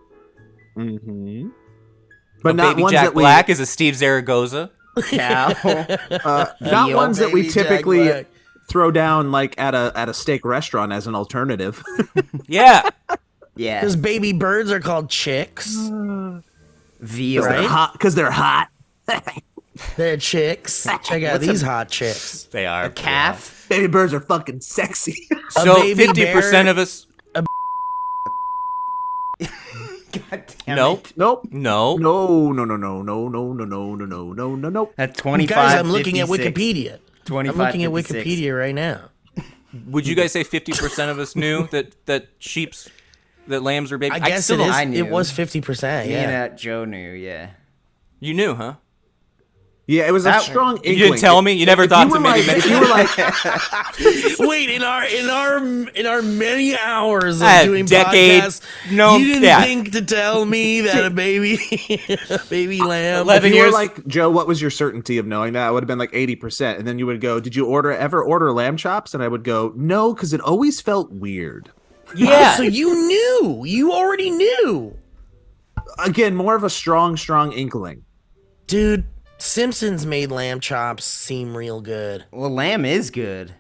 Speaker 5: But
Speaker 1: not
Speaker 5: baby
Speaker 1: ones
Speaker 5: Jack
Speaker 1: that we
Speaker 5: Black is a Steve Zaragoza.
Speaker 4: Cow.
Speaker 1: not ones that we
Speaker 2: Baby Jack
Speaker 1: typically
Speaker 2: Black.
Speaker 1: throw down like at a steak restaurant as an alternative.
Speaker 5: Yeah.
Speaker 4: Yeah.
Speaker 2: Because baby birds are called chicks.
Speaker 4: Veal.
Speaker 2: Right?
Speaker 1: Because they're hot.
Speaker 2: They're chicks. Check out these hot chicks.
Speaker 5: They are.
Speaker 4: A calf.
Speaker 1: Baby birds are fucking sexy.
Speaker 5: So
Speaker 2: baby
Speaker 5: 50%
Speaker 2: bear-
Speaker 5: of us.
Speaker 4: God damn
Speaker 5: Nope.
Speaker 4: it.
Speaker 1: Nope.
Speaker 5: No.
Speaker 1: No, no, no, no, no, no, no, no, no, no, no, no, no.
Speaker 4: That's 25.
Speaker 2: Guys, I'm looking at
Speaker 4: 56.
Speaker 2: Wikipedia.
Speaker 4: 25,
Speaker 2: I'm looking at
Speaker 4: 56.
Speaker 2: Wikipedia right now.
Speaker 5: Would you guys say 50% of us knew that lambs are baby?
Speaker 2: I guess
Speaker 5: still
Speaker 2: it
Speaker 5: don't-
Speaker 2: is.
Speaker 4: I knew.
Speaker 2: It was 50%.
Speaker 4: Me and
Speaker 2: Yeah.
Speaker 4: Joe knew, yeah.
Speaker 5: You knew, huh?
Speaker 1: Yeah, it was a
Speaker 4: That-
Speaker 1: strong inkling.
Speaker 5: You didn't tell me. You never
Speaker 1: If
Speaker 5: thought
Speaker 1: you
Speaker 5: to
Speaker 1: were
Speaker 5: maybe.
Speaker 1: like, if you were like,
Speaker 2: Wait, in our many hours of
Speaker 5: A
Speaker 2: doing
Speaker 5: decade,
Speaker 2: podcasts,
Speaker 5: no,
Speaker 2: you didn't
Speaker 5: yeah.
Speaker 2: think to tell me that a baby lamb.
Speaker 5: 11
Speaker 1: if you were
Speaker 5: years.
Speaker 1: like, Joe, what was your certainty of knowing that? I would have been like 80%. And then you would go, did you ever order lamb chops? And I would go, no, because it always felt weird.
Speaker 5: Yeah.
Speaker 2: So you knew. You already knew.
Speaker 1: Again, more of a strong inkling.
Speaker 2: Dude, Simpsons made lamb chops seem real good.
Speaker 4: Well, lamb is good.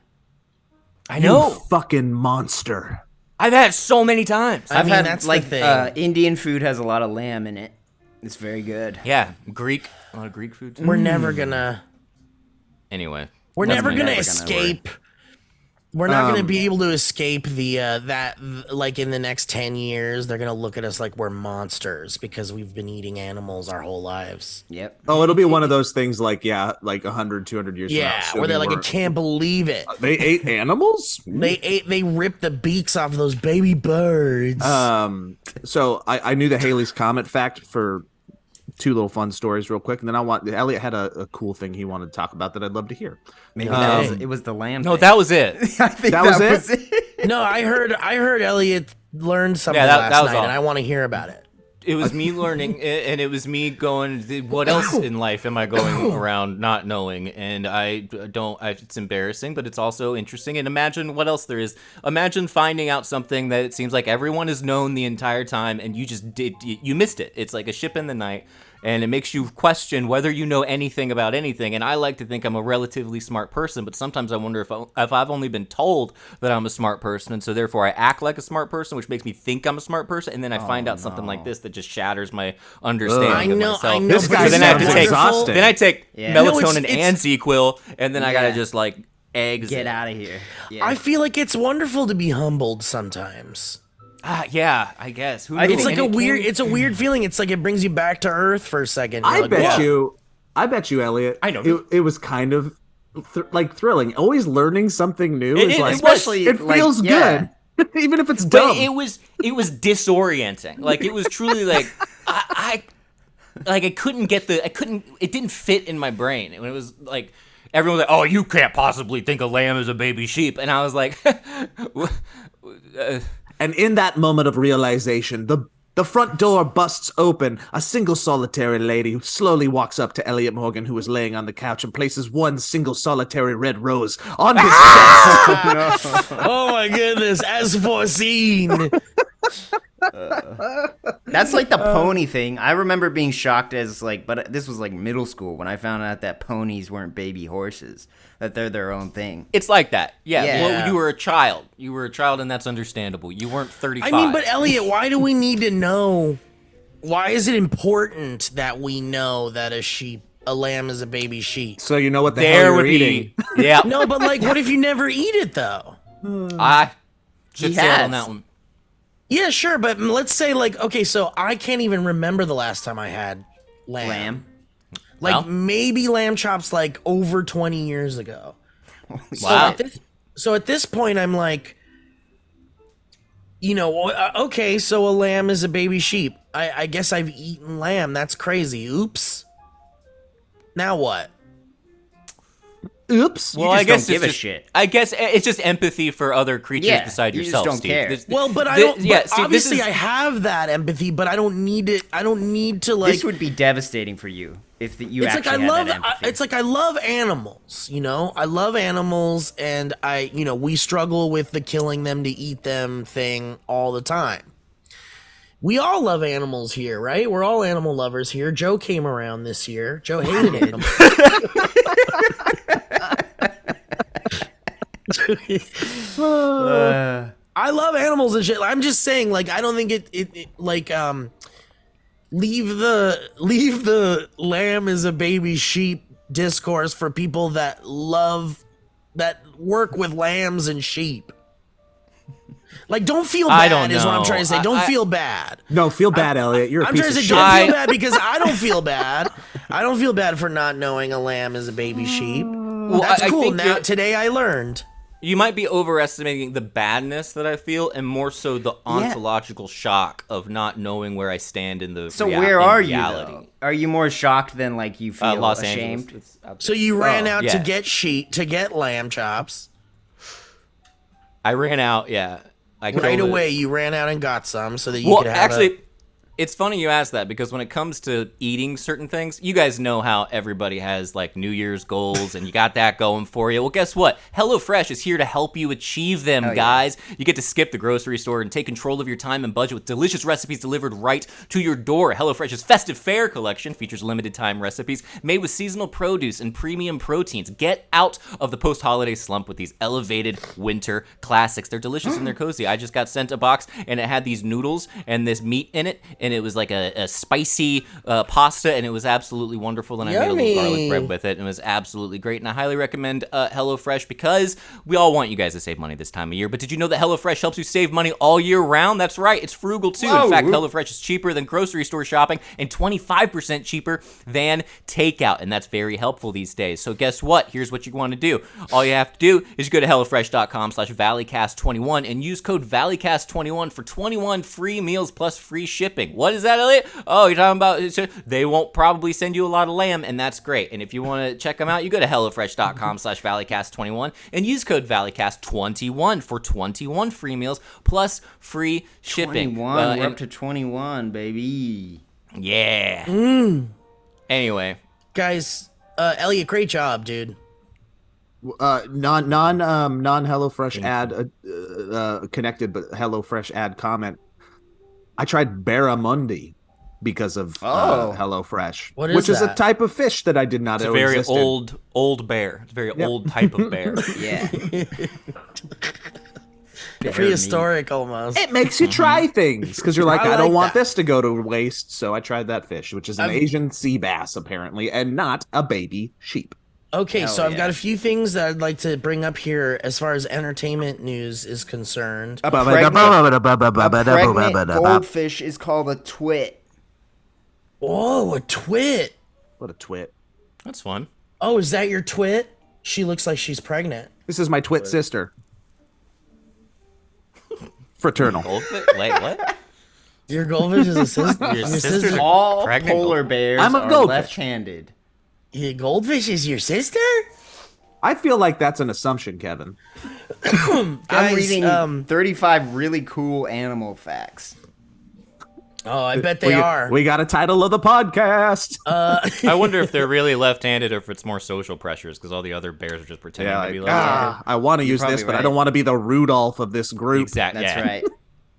Speaker 5: I
Speaker 1: You
Speaker 5: know.
Speaker 1: fucking monster.
Speaker 5: I've had it so many times.
Speaker 2: I mean,
Speaker 4: had,
Speaker 2: that's
Speaker 4: like,
Speaker 2: the thing.
Speaker 4: Indian food has a lot of lamb in it. It's very good.
Speaker 5: Yeah, Greek. A lot of Greek food. Too.
Speaker 2: We're never gonna.
Speaker 5: Anyway.
Speaker 2: We're
Speaker 5: that's
Speaker 2: never
Speaker 5: my-
Speaker 2: gonna
Speaker 4: never gonna
Speaker 2: escape. We're not gonna be able to escape the like in the next 10 years they're gonna look at us like we're monsters because we've been eating animals our whole lives.
Speaker 4: Yep.
Speaker 1: Oh, it'll be one of those things like, like 100, 200 years
Speaker 2: Yeah,
Speaker 1: from now.
Speaker 2: where they're like, I
Speaker 1: We're-
Speaker 2: can't believe it.
Speaker 1: They ate animals?
Speaker 2: They ripped the beaks off of those baby birds.
Speaker 1: So I knew the Haley's Comet fact for two little fun stories real quick. And then Elliot had a cool thing he wanted to talk about that I'd love to hear.
Speaker 4: Maybe it was the lamb.
Speaker 5: No,
Speaker 4: thing.
Speaker 5: that was it.
Speaker 4: I think
Speaker 1: that was it?
Speaker 2: No, I heard Elliot learn something
Speaker 5: Yeah, that
Speaker 2: last
Speaker 5: was
Speaker 2: night,
Speaker 5: all.
Speaker 2: and I want to hear about it.
Speaker 5: It was me learning, and it was me going, what else in life am I going around not knowing? And it's embarrassing, but it's also interesting. And imagine what else there is. Imagine finding out something that it seems like everyone has known the entire time, and you missed it. It's like a ship in the night, and it makes you question whether you know anything about anything. And I like to think I'm a relatively smart person, but sometimes I wonder if I've only been told that I'm a smart person, and so therefore I act like a smart person, which makes me think I'm a smart person, and then I find out something like this that just shatters my understanding
Speaker 2: I
Speaker 5: of
Speaker 2: know,
Speaker 5: myself.
Speaker 2: I know.
Speaker 1: This
Speaker 2: but
Speaker 1: guy
Speaker 2: it's
Speaker 5: then I have to
Speaker 2: not
Speaker 5: take
Speaker 1: exhausting.
Speaker 5: then I take
Speaker 4: Yeah.
Speaker 2: No,
Speaker 5: melatonin
Speaker 2: it's-
Speaker 5: and ZQL, and then I gotta
Speaker 4: Yeah.
Speaker 5: just like exit.
Speaker 4: Get out of here. Yeah.
Speaker 2: I feel like it's wonderful to be humbled sometimes.
Speaker 5: Yeah, I guess. Who
Speaker 4: I
Speaker 5: knew?
Speaker 2: It's like
Speaker 5: And
Speaker 2: it's a weird feeling. It's like it brings you back to earth for a second. You're
Speaker 1: I
Speaker 2: like,
Speaker 1: bet
Speaker 2: "Whoa."
Speaker 1: you, Elliot.
Speaker 5: I know.
Speaker 1: It was kind of thrilling. Always learning something new
Speaker 5: It
Speaker 1: is like,
Speaker 4: especially,
Speaker 1: it
Speaker 4: like,
Speaker 1: feels
Speaker 4: yeah.
Speaker 1: good, even if it's dumb.
Speaker 5: But it was disorienting. Like it was truly like I couldn't it didn't fit in my brain. And it was like everyone was like, "Oh, you can't possibly think a lamb is a baby sheep." And I was like
Speaker 1: And in that moment of realization, the front door busts open. A single solitary lady slowly walks up to Elliot Morgan, who is laying on the couch, and places one single solitary red rose on his chest.
Speaker 2: Oh my goodness, as foreseen.
Speaker 4: That's like the pony thing. I remember being shocked but this was like middle school when I found out that ponies weren't baby horses, that they're their own thing.
Speaker 5: it's like that. Yeah.
Speaker 4: Yeah.
Speaker 5: Well, you were a child. You were a child, and that's understandable. You weren't 35.
Speaker 2: I mean, but Elliot, why do we need to know? Why is it important that we know that a lamb is a baby sheep?
Speaker 1: So you know what the
Speaker 5: there
Speaker 1: hell
Speaker 5: would
Speaker 1: you're eating.
Speaker 5: be yeah.
Speaker 2: No, but like, what if you never eat it though?
Speaker 5: I should
Speaker 4: He
Speaker 5: sail on
Speaker 4: has.
Speaker 5: that one.
Speaker 2: Yeah, sure, but let's say like, okay, so I can't even remember the last time I had lamb. Like
Speaker 5: Well.
Speaker 2: maybe lamb chops like over 20 years ago.
Speaker 5: Wow.
Speaker 2: So at this point, I'm like, okay, so a lamb is a baby sheep. I guess I've eaten lamb. That's crazy. Oops. Now what?
Speaker 1: Oops.
Speaker 5: Well,
Speaker 4: just
Speaker 5: I guess
Speaker 4: don't give
Speaker 5: it's
Speaker 4: a
Speaker 5: just,
Speaker 4: shit.
Speaker 5: I guess it's just empathy for other creatures
Speaker 4: Yeah,
Speaker 5: beside
Speaker 4: you just
Speaker 5: yourself,
Speaker 4: don't
Speaker 5: Steve.
Speaker 4: care.
Speaker 2: Well, but I don't.
Speaker 5: Yeah,
Speaker 2: But
Speaker 5: Steve,
Speaker 2: obviously,
Speaker 5: this is,
Speaker 2: I have that empathy, but I don't need it. I don't need to like.
Speaker 4: This would be devastating for you if you
Speaker 2: It's like
Speaker 4: actually
Speaker 2: I love.
Speaker 4: had that empathy.
Speaker 2: It's like I love animals. I love animals, and we struggle with the killing them to eat them thing all the time. We all love animals here, right? We're all animal lovers here. Joe came around this year. Joe hated animals. I love animals and shit. I'm just saying, like, I don't think it like leave the lamb as a baby sheep discourse for people that work with lambs and sheep. Like, don't feel bad.
Speaker 5: I don't
Speaker 2: Is what I'm
Speaker 5: know.
Speaker 2: trying to say. Don't feel bad.
Speaker 1: No, feel bad, Elliot. You're a
Speaker 2: I'm
Speaker 1: piece
Speaker 2: trying
Speaker 1: of
Speaker 2: to say,
Speaker 1: shit.
Speaker 2: don't feel bad because I don't feel bad. I don't feel bad for not knowing a lamb is a baby sheep. That's
Speaker 5: I
Speaker 2: cool.
Speaker 5: think
Speaker 2: Now today I learned.
Speaker 5: you might be overestimating the badness that I feel, and more so the ontological shock of not knowing where I stand in the.
Speaker 4: So where are you?
Speaker 5: reality.
Speaker 4: Though? Are you more shocked than like you feel
Speaker 5: Los
Speaker 4: ashamed?
Speaker 5: Angeles. It's out
Speaker 2: So
Speaker 5: there.
Speaker 2: you ran out to
Speaker 5: yeah.
Speaker 2: get lamb chops.
Speaker 5: I ran out. Yeah.
Speaker 2: Right away, you ran out and got some so that you
Speaker 5: Well,
Speaker 2: could have
Speaker 5: actually, it's funny you ask that because when it comes to eating certain things, you guys know how everybody has like New Year's goals and you got that going for you. Well, guess what? HelloFresh is here to help you achieve them, guys. You get to skip the grocery store and take control of your time and budget with delicious recipes delivered right to your door. HelloFresh's Festive Fare collection features limited time recipes made with seasonal produce and premium proteins. Get out of the post-holiday slump with these elevated winter classics. They're delicious and they're cozy. I just got sent a box and it had these noodles and this meat in it. And it was like a spicy pasta, and it was absolutely wonderful. And I made a little garlic bread with it, and it was absolutely great. And I highly recommend HelloFresh because we all want you guys to save money this time of year. But did you know that HelloFresh helps you save money all year round? That's right, it's frugal too.
Speaker 4: Whoa.
Speaker 5: In fact, HelloFresh is cheaper than grocery store shopping and 25% cheaper than takeout, and that's very helpful these days. So guess what? Here's what you want to do. All you have to do is go to HelloFresh.com/ValleyCast21 and use code ValleyCast21 for 21 free meals plus free shipping. What is that, Elliot? Oh, you're talking about they won't probably send you a lot of lamb, and that's great. And if you want to check them out, you go to HelloFresh.com/ValleyCast21 and use code ValleyCast21 for 21 free meals plus free shipping.
Speaker 4: 21. We're up to 21, baby.
Speaker 5: Yeah. Anyway.
Speaker 2: guys. Elliot, great job, dude.
Speaker 1: Non HelloFresh ad connected, but HelloFresh ad comment. I tried barramundi because of HelloFresh,
Speaker 2: What is
Speaker 1: which is a
Speaker 2: that?
Speaker 1: type of fish that I did not
Speaker 5: It's a
Speaker 1: know
Speaker 5: very
Speaker 1: existed.
Speaker 5: old bear. It's a very old type of bear.
Speaker 4: Yeah.
Speaker 2: Prehistoric almost.
Speaker 1: It makes you try things because you're like,
Speaker 2: I
Speaker 1: I don't
Speaker 2: like
Speaker 1: want
Speaker 2: that.
Speaker 1: this to go to waste. So I tried that fish, which is an Asian sea bass, apparently, and not a baby sheep.
Speaker 2: Okay, so
Speaker 4: Hell
Speaker 2: I've got
Speaker 4: yeah.
Speaker 2: a few things that I'd like to bring up here as far as entertainment news is concerned.
Speaker 4: A pregnant goldfish is called a twit.
Speaker 2: Oh, a twit.
Speaker 1: What a twit.
Speaker 5: That's fun.
Speaker 2: Oh, is that your twit? She looks like she's pregnant.
Speaker 1: This is my twit sister. Fraternal.
Speaker 5: Wait, what?
Speaker 2: Your goldfish is a sister.
Speaker 5: Your
Speaker 2: Your
Speaker 5: sister's
Speaker 2: sister.
Speaker 4: All
Speaker 5: Pregnant
Speaker 4: polar
Speaker 5: gold-
Speaker 4: bears
Speaker 1: I'm a
Speaker 4: are
Speaker 1: goldfish.
Speaker 4: left-handed.
Speaker 2: Your goldfish is your sister?
Speaker 1: I feel like that's an assumption, Kevin.
Speaker 4: I'm
Speaker 2: Guys,
Speaker 4: reading 35 really cool animal facts.
Speaker 2: Oh, I bet they are.
Speaker 1: We got a title of the podcast.
Speaker 5: I wonder if they're really left-handed or if it's more social pressures because all the other bears are just pretending to be left-handed.
Speaker 1: I want to use
Speaker 4: probably
Speaker 1: this, but I
Speaker 4: right.
Speaker 1: don't want to be the Rudolph of this group.
Speaker 5: Exactly.
Speaker 4: That's
Speaker 5: yeah.
Speaker 4: right.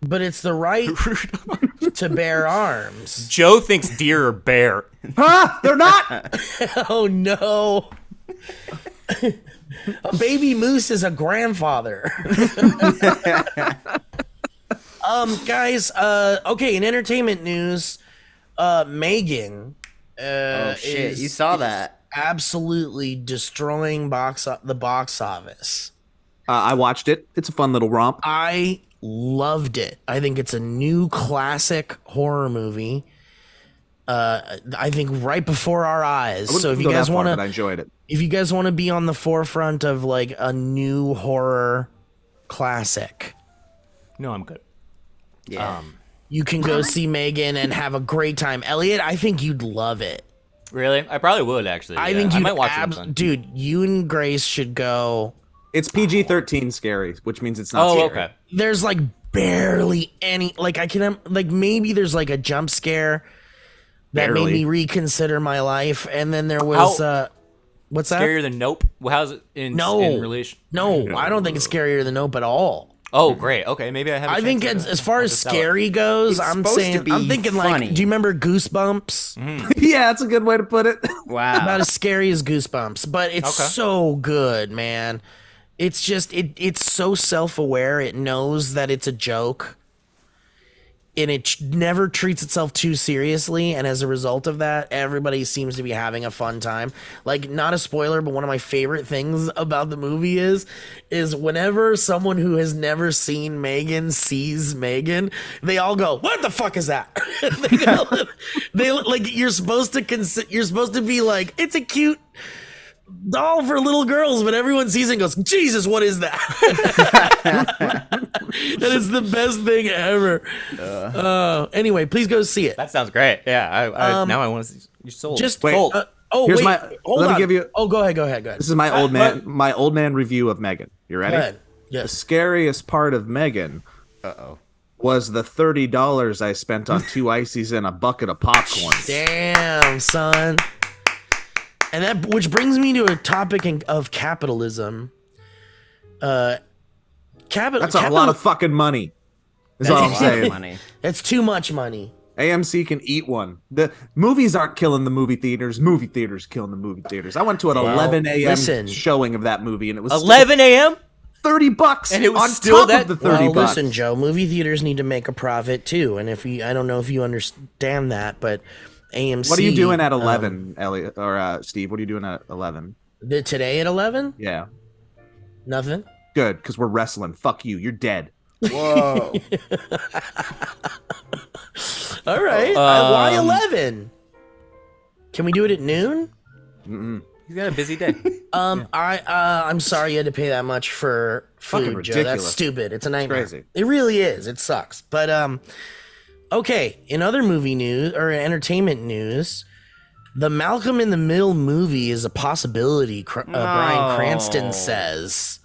Speaker 2: But it's the right to bear arms.
Speaker 5: Joe thinks deer are bear.
Speaker 1: Huh? They're not.
Speaker 2: Oh no. A baby moose is a grandfather. Guys, okay, in entertainment news, Megan
Speaker 4: Oh shit!
Speaker 2: is-
Speaker 4: You saw
Speaker 2: is
Speaker 4: that?
Speaker 2: absolutely destroying the box office.
Speaker 1: I watched it. It's a fun little romp.
Speaker 2: I loved it. I think it's a new classic horror movie. I think right before our eyes. So if you guys want
Speaker 1: I
Speaker 2: to,
Speaker 1: enjoyed it.
Speaker 2: if you guys want to be on the forefront of like a new horror classic,
Speaker 5: No, I'm good.
Speaker 4: Yeah.
Speaker 2: you can go see Megan and have a great time. Elliot, I think you'd love it.
Speaker 5: Really? I probably would actually.
Speaker 2: I
Speaker 5: yeah.
Speaker 2: think
Speaker 5: I
Speaker 2: you
Speaker 5: might watch it sometime.
Speaker 2: dude. You and Grace should go.
Speaker 1: It's PG-13 scary, which means it's not
Speaker 5: Oh,
Speaker 1: scary.
Speaker 5: okay.
Speaker 2: There's like barely any. Like I can like maybe there's like a jump scare that made
Speaker 1: Barely.
Speaker 2: me reconsider my life, and then there was what's that?
Speaker 5: Scarier than Nope? Well, how's it in relation?
Speaker 2: No, I don't think it's scarier than Nope at all.
Speaker 5: Oh, great. Okay, maybe I have.
Speaker 2: I think as far as scary goes,
Speaker 4: It's
Speaker 2: I'm
Speaker 4: supposed to
Speaker 2: saying
Speaker 4: be
Speaker 2: I'm thinking
Speaker 4: funny.
Speaker 2: like, do you remember Goosebumps?
Speaker 1: Yeah, that's a good way to put it.
Speaker 4: Wow.
Speaker 2: About as scary as Goosebumps, but it's
Speaker 5: Okay.
Speaker 2: so good, man. It's just it's so self-aware. It knows that it's a joke, and it never treats itself too seriously. And as a result of that, everybody seems to be having a fun time. Like, not a spoiler, but one of my favorite things about the movie is whenever someone who has never seen Megan sees Megan, they all go, "What the fuck is that?" they like you're supposed to be like, "It's a cute doll for little girls," but everyone sees it and goes, "Jesus, what is that?" That is the best thing ever. Anyway, please go see it.
Speaker 5: That sounds great. Yeah, I now I want to see. You sold.
Speaker 2: Just
Speaker 1: Wait.
Speaker 2: sold.
Speaker 1: Here's
Speaker 2: wait,
Speaker 1: my-
Speaker 2: hold
Speaker 1: let me
Speaker 2: on.
Speaker 1: give you-
Speaker 2: Oh, go ahead.
Speaker 1: This is my old man review of Megan. You ready?
Speaker 2: Go ahead.
Speaker 1: The
Speaker 2: Yes.
Speaker 1: scariest part of Megan was the $30 I spent on 2 ices and a bucket of popcorn.
Speaker 2: Damn, son. And that, which brings me to a topic of capitalism.
Speaker 1: That's a lot of fucking money. Is all I'm saying.
Speaker 4: Money.
Speaker 2: It's too much money.
Speaker 1: AMC can eat one. The movies aren't killing the movie theaters. Movie theaters killing the movie theaters. I went to an 11 a.m.
Speaker 2: listen.
Speaker 1: showing of that movie, and it was
Speaker 5: 11 a.m.
Speaker 1: $30,
Speaker 5: And it was
Speaker 1: on
Speaker 5: still
Speaker 1: top
Speaker 5: that-
Speaker 1: of the 30
Speaker 2: Well,
Speaker 1: bucks.
Speaker 2: listen, Joe. Movie theaters need to make a profit too, and I don't know if you understand that, but AMC.
Speaker 1: What are you doing at 11, Elliot or Steve? What are you doing at 11?
Speaker 2: Today at 11?
Speaker 1: Yeah,
Speaker 2: Nothing.
Speaker 1: good, because we're wrestling. Fuck you. You're dead.
Speaker 4: Whoa.
Speaker 2: All right. Why 11? Can we do it at noon?
Speaker 5: He's got a busy day.
Speaker 2: I'm sorry you had to pay that much for
Speaker 1: Fucking
Speaker 2: food, Joe. That's
Speaker 1: ridiculous.
Speaker 2: stupid. It's a nightmare.
Speaker 1: crazy.
Speaker 2: It really is. It sucks. But okay. In other movie news or entertainment news, the Malcolm in the Middle movie is a possibility. Bryan Cranston says.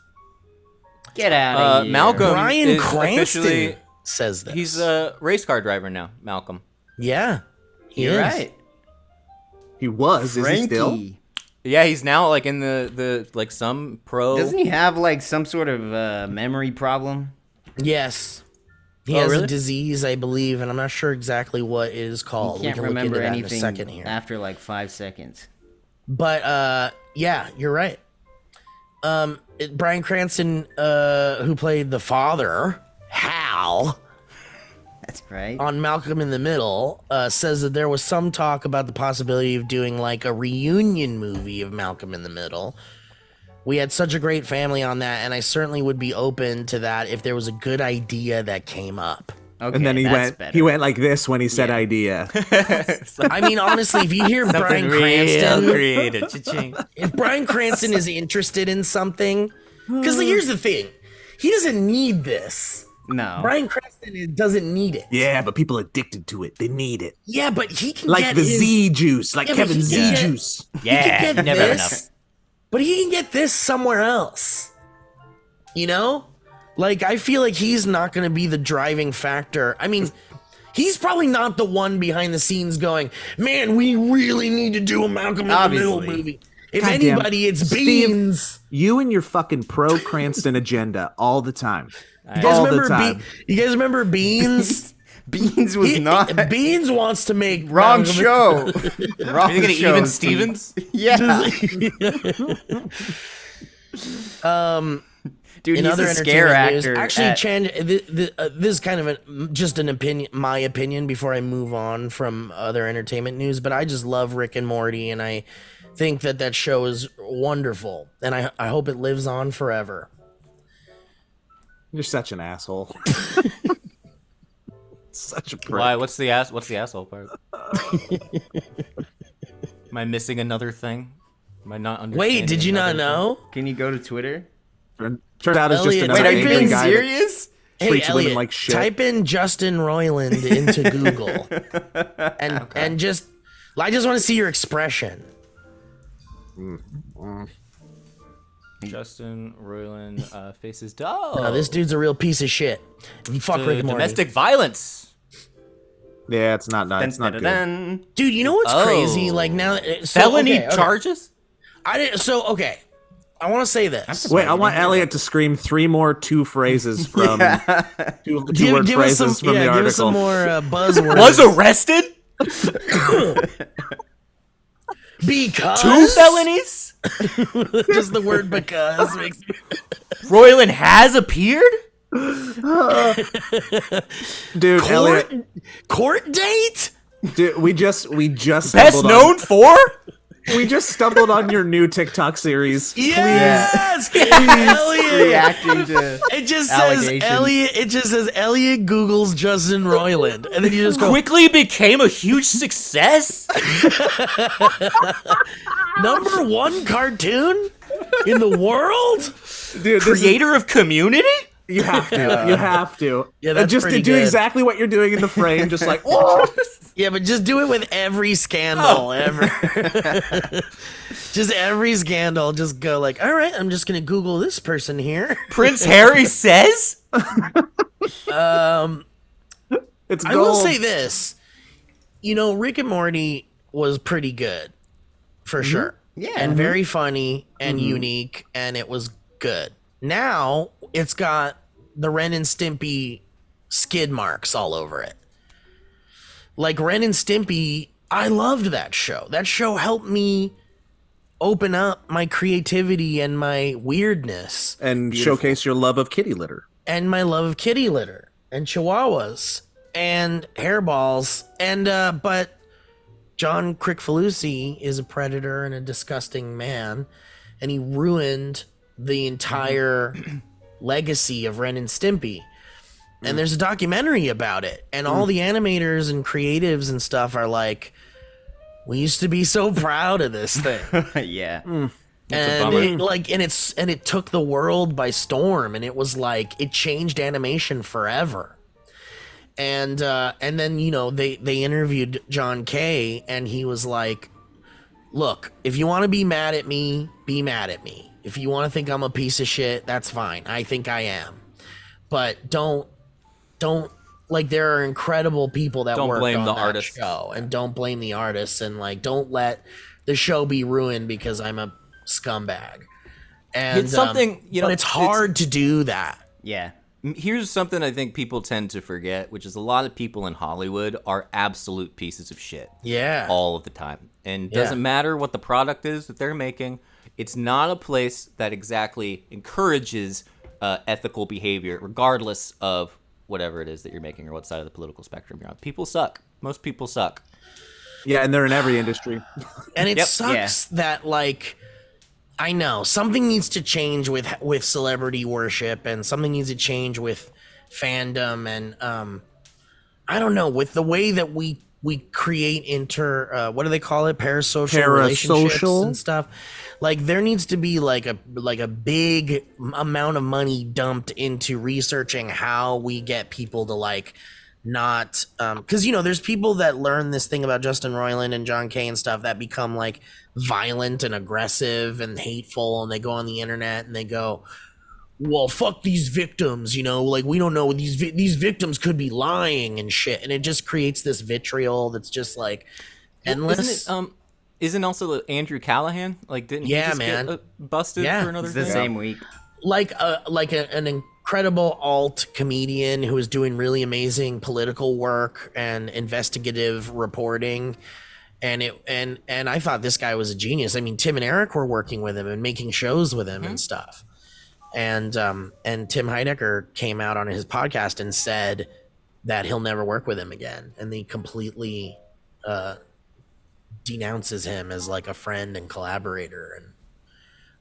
Speaker 4: Get out of here.
Speaker 5: Malcolm
Speaker 2: Bryan
Speaker 5: is
Speaker 2: Cranston
Speaker 5: officially
Speaker 2: says this.
Speaker 5: he's a race car driver now. Malcolm.
Speaker 2: Yeah, he
Speaker 4: You're
Speaker 2: is.
Speaker 4: right.
Speaker 1: He was. Is he still?
Speaker 4: Frankie.
Speaker 5: Yeah, he's now like in the like some pro.
Speaker 4: Doesn't he have like some sort of memory problem?
Speaker 2: Yes. He
Speaker 5: Oh,
Speaker 2: has
Speaker 5: really?
Speaker 2: a disease, I believe, and I'm not sure exactly what it is called.
Speaker 4: He can't
Speaker 2: we can look into
Speaker 4: remember
Speaker 2: that in a
Speaker 4: anything
Speaker 2: second here.
Speaker 4: after like 5 seconds.
Speaker 2: But yeah, you're right. Bryan Cranston, who played the father, Hal,
Speaker 4: That's right.
Speaker 2: on Malcolm in the Middle, says that there was some talk about the possibility of doing like a reunion movie of Malcolm in the Middle. We had such a great family on that, and I certainly would be open to that if there was a good idea that came up.
Speaker 4: Okay,
Speaker 1: And then
Speaker 4: that's better.
Speaker 1: he went like this when he said idea.
Speaker 2: I mean, honestly, if you hear Bryan
Speaker 5: Something real
Speaker 2: Cranston,
Speaker 5: creative. Cha-ching.
Speaker 2: if Bryan Cranston is interested in something, because here's the thing, he doesn't need this.
Speaker 4: No.
Speaker 2: Bryan Cranston doesn't need it.
Speaker 1: Yeah, but people addicted to it. They need it.
Speaker 2: Yeah, but he can
Speaker 1: Like
Speaker 2: get
Speaker 1: the
Speaker 2: his,
Speaker 1: Z juice, like
Speaker 2: Yeah, but
Speaker 1: Kevin
Speaker 2: he
Speaker 1: Z
Speaker 2: can get-
Speaker 1: juice.
Speaker 5: Yeah,
Speaker 2: he can get
Speaker 5: never have
Speaker 2: this,
Speaker 5: enough.
Speaker 2: but he can get this somewhere else. You know, like I feel like he's not going to be the driving factor. I mean, he's probably not the one behind the scenes going, "Man, we really need to do a Malcolm in the Middle
Speaker 4: Obviously.
Speaker 2: movie." If
Speaker 1: Goddamn.
Speaker 2: anybody, it's
Speaker 1: Steve,
Speaker 2: Beans.
Speaker 1: You and your fucking pro Cranston agenda all the time.
Speaker 2: You guys
Speaker 1: All the
Speaker 2: remember
Speaker 1: time.
Speaker 2: you guys remember Beans?
Speaker 4: Beans was not.
Speaker 2: Beans wants to make
Speaker 4: Wrong
Speaker 2: Malcolm-
Speaker 4: show. Wrong
Speaker 5: Are you gonna
Speaker 4: show,
Speaker 5: even
Speaker 4: Steve.
Speaker 5: Stevens?
Speaker 4: Yeah. Dude,
Speaker 2: In
Speaker 4: he's
Speaker 2: other
Speaker 4: a scare
Speaker 2: entertainment news,
Speaker 4: actor.
Speaker 2: actually,
Speaker 4: at-
Speaker 2: Chan, this is kind of just an opinion, my opinion, before I move on from other entertainment news. But I just love Rick and Morty, and I think that show is wonderful, and I hope it lives on forever.
Speaker 1: You're such an asshole. Such a prick.
Speaker 5: Why? What's the asshole part? Am I missing another thing? Am I not understanding?
Speaker 2: Wait, did you not
Speaker 5: another
Speaker 2: know?
Speaker 4: Can you go to Twitter?
Speaker 1: Turned out it's just
Speaker 2: Elliot,
Speaker 1: another
Speaker 4: Wait, are you
Speaker 1: angry
Speaker 4: being
Speaker 1: guy that
Speaker 4: serious?
Speaker 2: Hey,
Speaker 1: treats women
Speaker 2: Elliot,
Speaker 1: like shit.
Speaker 2: type in Justin Roiland into Google, and just I just want to see your expression.
Speaker 5: Justin Roiland faces dog.
Speaker 2: No, this dude's a real piece of shit. You fuck Rick and Morty.
Speaker 5: Domestic violence.
Speaker 1: Yeah, it's not good.
Speaker 4: Dun-dun-dun-dun.
Speaker 2: Dude, you know what's
Speaker 5: Oh.
Speaker 2: crazy? Like now,
Speaker 5: Felony
Speaker 2: okay.
Speaker 5: charges.
Speaker 2: I didn't. So okay, I want to say this.
Speaker 1: Wait, I want Elliot to scream 3 more 2 phrases from two word
Speaker 2: Give us
Speaker 1: phrases
Speaker 2: some,
Speaker 1: from the
Speaker 2: give
Speaker 1: article.
Speaker 2: us some more buzzwords.
Speaker 5: Was arrested.
Speaker 2: Because
Speaker 5: 2 felonies.
Speaker 2: just the word because makes me.
Speaker 5: Roiland has appeared.
Speaker 1: Dude, Elliot,
Speaker 2: Court date?
Speaker 1: dude, we just
Speaker 5: Best
Speaker 1: stumbled
Speaker 5: known for.
Speaker 1: we just stumbled on your new TikTok series.
Speaker 2: Yes, Elliot.
Speaker 4: Reacting to
Speaker 2: It just says
Speaker 4: allegations.
Speaker 2: Elliot. It just says Elliot Googles Justin Roiland, and then you just go
Speaker 5: Quickly became a huge success.
Speaker 2: #1 cartoon in the world.
Speaker 1: Dude, this is,
Speaker 5: Creator of Community.
Speaker 1: you have to. You have to.
Speaker 2: Yeah, that's
Speaker 1: just
Speaker 2: pretty
Speaker 1: to do
Speaker 2: good.
Speaker 1: exactly what you're doing in the frame, just like, oh!
Speaker 2: Yeah, but just do it with every scandal ever. Just every scandal. Just go like, all right, I'm just gonna Google this person here.
Speaker 5: Prince Harry says.
Speaker 1: It's gold.
Speaker 2: I will say this. You know, Rick and Morty was pretty good, for sure.
Speaker 4: Yeah.
Speaker 2: And very funny and unique, and it was good. Now it's got the Ren and Stimpy skid marks all over it. Like Ren and Stimpy, I loved that show. That show helped me open up my creativity and my weirdness
Speaker 1: and showcase your love of kitty litter.
Speaker 2: and my love of kitty litter and chihuahuas and hairballs. And but John Kricfalusi is a predator and a disgusting man, and he ruined the entire legacy of Ren and Stimpy. And there's a documentary about it, and all the animators and creatives and stuff are like, we used to be so proud of this thing.
Speaker 4: yeah.
Speaker 2: And
Speaker 5: bummer.
Speaker 2: it took the world by storm, and it was like it changed animation forever. And then, you know, they interviewed John Kay, and he was like, look, if you want to be mad at me, be mad at me. If you want to think I'm a piece of shit, that's fine. I think I am. But don't like, there are incredible people that
Speaker 5: Don't
Speaker 2: worked
Speaker 5: blame
Speaker 2: on
Speaker 5: the
Speaker 2: that
Speaker 5: artists.
Speaker 2: show, and don't blame the artists, and like, don't let the show be ruined because I'm a scumbag. And
Speaker 5: It's something, you know,
Speaker 2: but it's hard to do that.
Speaker 4: Yeah.
Speaker 5: Here's something I think people tend to forget, which is a lot of people in Hollywood are absolute pieces of shit.
Speaker 2: Yeah.
Speaker 5: All of the time. And it
Speaker 2: Yeah.
Speaker 5: doesn't matter what the product is that they're making. It's not a place that exactly encourages ethical behavior, regardless of whatever it is that you're making or what side of the political spectrum you're on. People suck. Most people suck.
Speaker 1: Yeah, and they're in every industry.
Speaker 2: And it
Speaker 5: Yep.
Speaker 2: sucks that, like, I know something needs to change with celebrity worship, and something needs to change with fandom, and I don't know, with the way that we create what do they call it, parasocial relationships
Speaker 1: Parasocial?
Speaker 2: and stuff. Like, there needs to be like a big amount of money dumped into researching how we get people to, like, not because, you know, there's people that learn this thing about Justin Roiland and John Kay and stuff that become, like, violent and aggressive and hateful, and they go on the internet and they go, well, fuck these victims, you know, like, we don't know, these victims could be lying and shit, and it just creates this vitriol that's just, like, endless.
Speaker 5: Isn't also Andrew Callahan? Like, didn't he
Speaker 2: Yeah,
Speaker 5: just
Speaker 2: man.
Speaker 5: get busted
Speaker 2: Yeah.
Speaker 5: for another
Speaker 4: It's the
Speaker 5: thing?
Speaker 4: same week.
Speaker 2: Like an incredible alt comedian who is doing really amazing political work and investigative reporting, and I thought this guy was a genius. I mean, Tim and Eric were working with him and making shows with him and stuff. And Tim Heidecker came out on his podcast and said that he'll never work with him again, and he completely denounces him as, like, a friend and collaborator.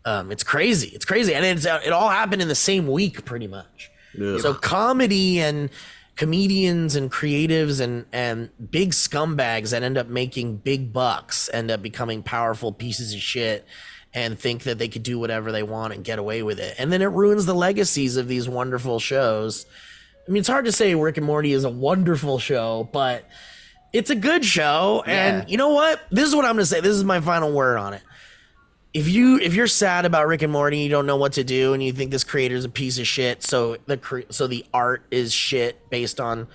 Speaker 2: And it's crazy, and it all happened in the same week, pretty much.
Speaker 1: Ugh.
Speaker 2: So comedy and comedians and creatives and big scumbags that end up making big bucks end up becoming powerful pieces of shit and think that they could do whatever they want and get away with it. And then it ruins the legacies of these wonderful shows. I mean, it's hard to say Rick and Morty is a wonderful show, but it's a good show.
Speaker 4: Yeah.
Speaker 2: And you know what? This is what I'm going to say. This is my final word on it. If you're sad about Rick and Morty, you don't know what to do, and you think this creator's a piece of shit, so the art is shit based on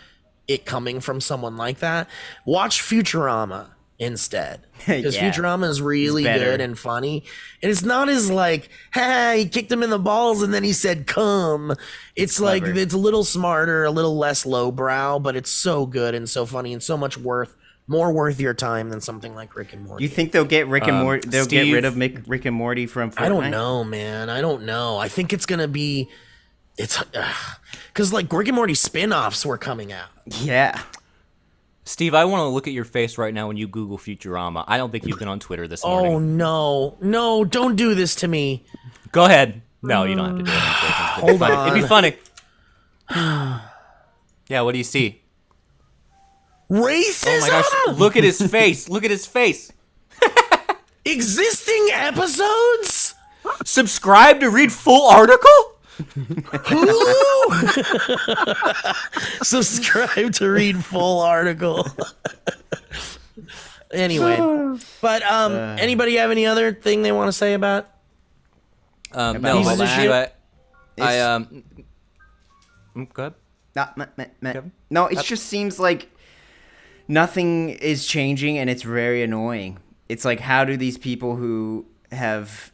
Speaker 2: it coming from someone like that, watch Futurama instead, because
Speaker 4: Yeah.
Speaker 2: Futurama is really
Speaker 4: better.
Speaker 2: good and funny, and it's not as like, hey, he kicked him in the balls and then he said come. It's like
Speaker 4: clever.
Speaker 2: it's a little smarter, a little less lowbrow, but it's so good and so funny and so much more worth your time than something like Rick and Morty.
Speaker 4: You think they'll get Rick and Morty? They'll get
Speaker 5: Steve-
Speaker 4: rid of Rick and Morty from Fortnite?
Speaker 2: I don't know, man. I don't know. I think it's gonna be, because like Rick and Morty spin-offs were coming out.
Speaker 4: Yeah.
Speaker 5: Steve, I want to look at your face right now when you Google Futurama. I don't think you've been on Twitter this morning.
Speaker 2: Oh no, don't do this to me.
Speaker 5: Go ahead. No, you don't have to do it.
Speaker 2: Hold on.
Speaker 5: It'd be funny. Yeah, what do you see?
Speaker 2: Racism.
Speaker 5: Oh my gosh, look at his face. Look at his face.
Speaker 2: Existing episodes.
Speaker 5: Subscribe to read full article?
Speaker 2: Hulu. Subscribe to read full article. Anyway, but anybody have any other thing they want to say about?
Speaker 5: No,
Speaker 4: all
Speaker 5: but
Speaker 4: that?
Speaker 5: go ahead. Kevin?
Speaker 4: No, it just seems like nothing is changing, and it's very annoying. It's like, how do these people who have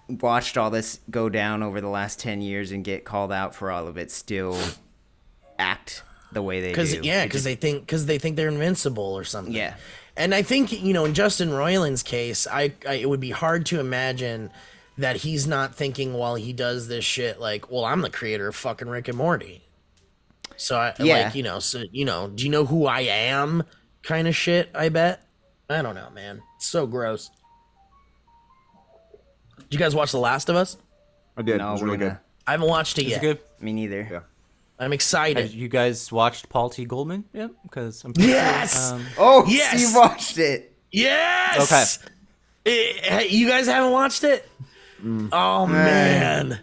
Speaker 4: watched all this go down over the last 10 years and get called out for all of it still act the way they do?
Speaker 2: Because they think they're invincible or something.
Speaker 4: Yeah.
Speaker 2: And I think, in Justin Roiland's case, it would be hard to imagine that he's not thinking while he does this shit like, well, I'm the creator of fucking Rick and Morty. So do you know who I am? Kind of shit, I bet. I don't know, man. It's so gross. Did you guys watch The Last of Us?
Speaker 1: I did.
Speaker 4: No,
Speaker 1: It was
Speaker 4: we're
Speaker 1: really
Speaker 4: gonna.
Speaker 1: good.
Speaker 2: I haven't watched it
Speaker 5: Is
Speaker 2: yet.
Speaker 5: it good?
Speaker 4: Me neither.
Speaker 1: Yeah.
Speaker 2: I'm
Speaker 5: Have
Speaker 2: excited.
Speaker 5: you guys watched Paul T. Goldman? Yeah, because I'm pretty
Speaker 2: Yes!
Speaker 5: sure,
Speaker 4: Oh,
Speaker 2: Yes!
Speaker 4: Steve watched it.
Speaker 2: Yes. Okay. You guys haven't watched it? Oh man.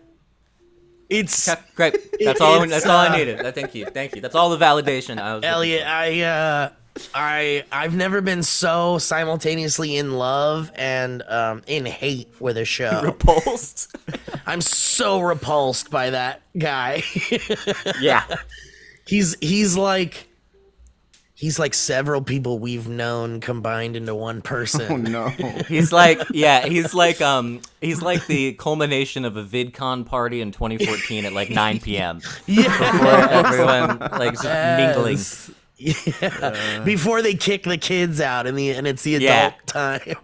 Speaker 2: It's
Speaker 5: okay, great. That's all. That's all I needed. Thank you. That's all the validation I was. looking
Speaker 2: Elliot, I've never been so simultaneously in love and in hate with a
Speaker 5: for.
Speaker 2: show.
Speaker 5: Repulsed.
Speaker 2: I'm so repulsed by that guy.
Speaker 5: Yeah.
Speaker 2: He's like several people we've known combined into one person.
Speaker 4: Oh no.
Speaker 5: He's like the culmination of a VidCon party in 2014 at like 9 p.m. Where everyone like just mingling.
Speaker 2: Yeah. Before they kick the kids out and it's the adult
Speaker 5: Yeah.
Speaker 2: time.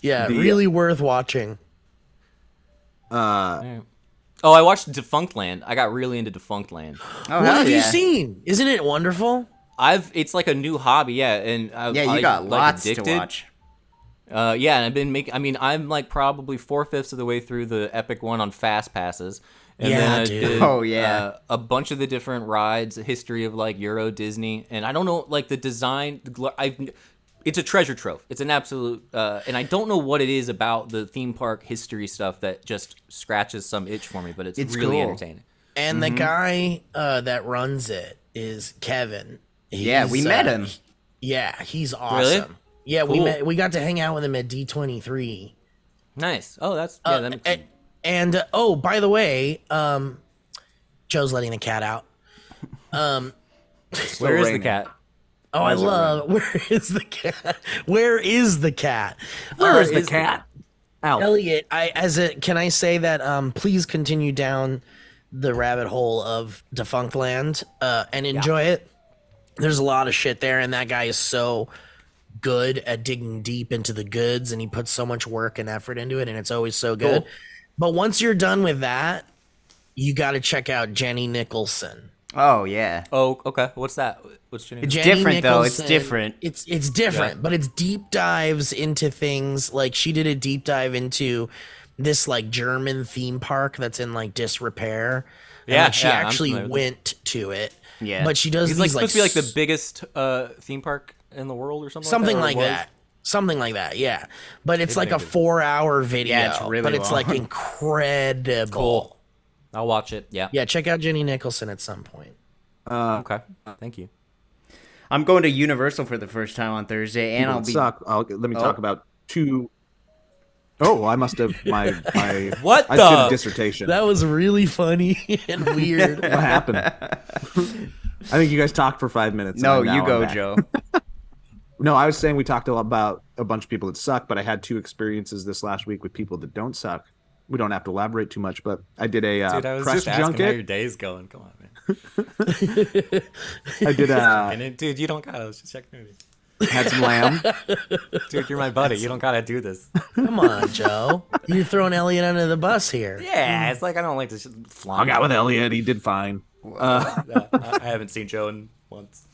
Speaker 2: Yeah, really worth watching.
Speaker 5: Oh, I watched Defunct Land. I got really into Defunct Land.
Speaker 4: Oh,
Speaker 2: What
Speaker 4: hell
Speaker 2: have
Speaker 4: yeah.
Speaker 2: you seen? Isn't it wonderful?
Speaker 5: It's like a new hobby, yeah, and
Speaker 4: Yeah, you got lots to watch.
Speaker 5: Yeah, and I've been making. I mean, I'm like probably 4/5 of the way through the Epic one on Fast Passes, and
Speaker 2: Yeah,
Speaker 5: then I
Speaker 2: dude.
Speaker 5: did
Speaker 4: Oh, yeah.
Speaker 5: a bunch of the different rides, a history of like Euro Disney, and I don't know like the design. It's a treasure trove. It's an absolute, and I don't know what it is about the theme park history stuff that just scratches some itch for me, but it's really
Speaker 4: cool.
Speaker 5: entertaining.
Speaker 2: And the guy that runs it is Kevin.
Speaker 4: Yeah, we
Speaker 2: He's,
Speaker 4: met him.
Speaker 2: Yeah, he's awesome. Yeah,
Speaker 5: Cool.
Speaker 2: we got to hang out with him at D23.
Speaker 5: Nice. Oh, that's yeah. That makes sense.
Speaker 2: And oh, by the way, Joe's letting the cat out.
Speaker 5: Where is the
Speaker 1: raining.
Speaker 5: cat?
Speaker 2: Oh, I love. Where is the cat? Where is the cat?
Speaker 1: Where is the
Speaker 5: is the-
Speaker 1: cat? Ow.
Speaker 2: Elliot, can I say that please continue down the rabbit hole of Defunct Land and enjoy it. There's a lot of shit there, and that guy is so good at digging deep into the goods, and he puts so much work and effort into it, and it's always so good.
Speaker 5: Cool.
Speaker 2: But once you're done with that, you got to check out Jenny Nicholson.
Speaker 4: Oh yeah.
Speaker 5: Oh, okay. What's that? What's your name?
Speaker 4: It's
Speaker 2: Jenny
Speaker 4: different, though. It's
Speaker 2: Nicholson,
Speaker 4: different.
Speaker 2: It's different, but it's deep dives into things. Like she did a deep dive into this like German theme park that's in like disrepair. and
Speaker 5: Yeah,
Speaker 2: like, she
Speaker 5: yeah, I'm
Speaker 2: actually
Speaker 5: familiar with
Speaker 2: went to it.
Speaker 4: Yeah.
Speaker 2: But she does
Speaker 5: It's
Speaker 2: these
Speaker 5: like supposed to be like the biggest theme park in the world or something.
Speaker 2: something
Speaker 5: like
Speaker 2: like
Speaker 5: that.
Speaker 2: that. Something like that, yeah. But it's like a
Speaker 5: Maybe.
Speaker 2: 4-hour video.
Speaker 4: Yeah, it's really
Speaker 2: but it's like
Speaker 4: long.
Speaker 2: incredible.
Speaker 5: Cool. I'll watch it. Yeah.
Speaker 2: Yeah, check out Jenny Nicholson at some point.
Speaker 5: Okay. Thank you.
Speaker 4: I'm going to Universal for the first time on Thursday, and I'll be.
Speaker 1: Let me talk about two. Oh, I must have my
Speaker 5: What
Speaker 1: I did a
Speaker 5: the?
Speaker 1: dissertation.
Speaker 2: That was really funny and weird.
Speaker 1: What happened? I think you guys talked for 5 minutes.
Speaker 4: No,
Speaker 1: and now
Speaker 4: you
Speaker 1: I'm
Speaker 4: go,
Speaker 1: back.
Speaker 4: Joe.
Speaker 1: No, I was saying we talked a lot about a bunch of people that suck, but I had 2 experiences this last week with people that don't suck. We don't have to elaborate too much, but I did a
Speaker 5: Dude, I was
Speaker 1: press
Speaker 5: just asking how your
Speaker 1: junket.
Speaker 5: day's going. Come on, man.
Speaker 1: I did
Speaker 5: Dude, you don't gotta. I was just checking with you.
Speaker 1: had some lamb.
Speaker 5: Dude, you're my buddy. You don't gotta do this.
Speaker 2: Come on, Joe. You're throwing Elliot under the bus here.
Speaker 5: Yeah, it's like I don't like to flaunt.
Speaker 1: I got with Elliot. He did fine.
Speaker 5: I haven't seen Joe in once.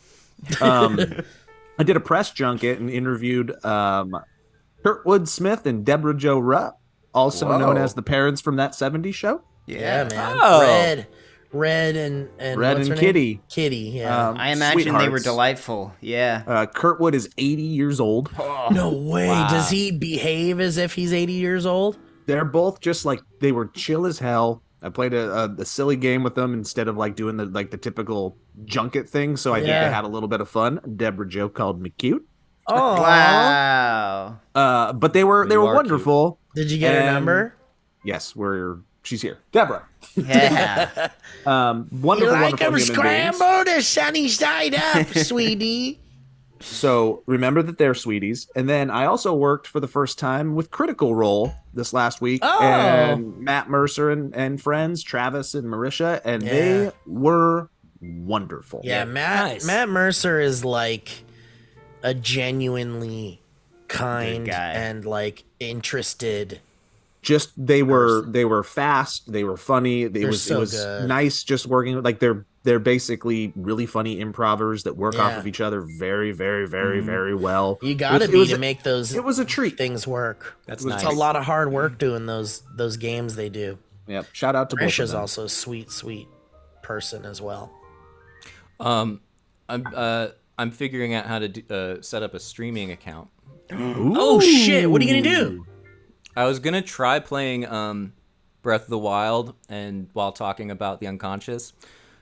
Speaker 1: I did a press junket and interviewed Kurtwood Smith and Deborah Jo Rupp, also known
Speaker 4: Whoa.
Speaker 1: as the parents from That 70s Show.
Speaker 2: Yeah, man.
Speaker 5: Oh.
Speaker 2: Red and
Speaker 1: Red
Speaker 2: what's
Speaker 1: and
Speaker 2: her name?
Speaker 1: Kitty.
Speaker 2: Kitty, yeah.
Speaker 4: I imagine they were
Speaker 1: Sweethearts.
Speaker 4: delightful. Yeah.
Speaker 1: Kurtwood is 80 years old.
Speaker 2: No way. Does he behave as if he's 80 years old?
Speaker 1: They're both just like, they were chill as hell. I played a silly game with them instead of like doing the typical junket thing. So I think
Speaker 2: Yeah.
Speaker 1: they had a little bit of fun. Deborah Jo called me cute.
Speaker 2: Oh,
Speaker 4: Wow.
Speaker 1: But they were
Speaker 5: You are
Speaker 1: wonderful.
Speaker 2: Did you get her
Speaker 1: And-
Speaker 2: number?
Speaker 1: Yes, she's here. Deborah.
Speaker 4: Yeah.
Speaker 1: Wonderful,
Speaker 2: You like
Speaker 1: wonderful
Speaker 2: them
Speaker 1: human beings.
Speaker 2: scrambled or sunny side up, sweetie?
Speaker 1: So remember that they're sweeties. And then I also worked for the first time with Critical Role this last week.
Speaker 2: Oh.
Speaker 1: And Matt Mercer and friends, Travis and Marisha, and
Speaker 2: Yeah.
Speaker 1: they were wonderful.
Speaker 2: Yeah,
Speaker 5: Nice.
Speaker 2: Matt Mercer is like a genuinely kind
Speaker 4: Good guy.
Speaker 2: and like interested.
Speaker 1: Just they were fast, they were funny. It was
Speaker 2: so
Speaker 1: it was
Speaker 2: good.
Speaker 1: nice just working like they're basically really funny improvers that work off
Speaker 2: Yeah.
Speaker 1: of each other very, very, very, very well.
Speaker 2: You gotta
Speaker 1: It
Speaker 2: be
Speaker 1: was
Speaker 2: to
Speaker 1: a-
Speaker 2: make those
Speaker 1: It was a treat.
Speaker 2: things work.
Speaker 5: That's
Speaker 2: It's
Speaker 5: nice.
Speaker 2: a lot of hard work doing those games they do.
Speaker 1: Yep. Shout out to both of
Speaker 2: Marisha's
Speaker 1: them.
Speaker 2: also a sweet person as well.
Speaker 5: I'm figuring out how to set up a streaming account.
Speaker 2: Oh shit! What are you gonna do?
Speaker 5: I was gonna try playing Breath of the Wild and while talking about the unconscious.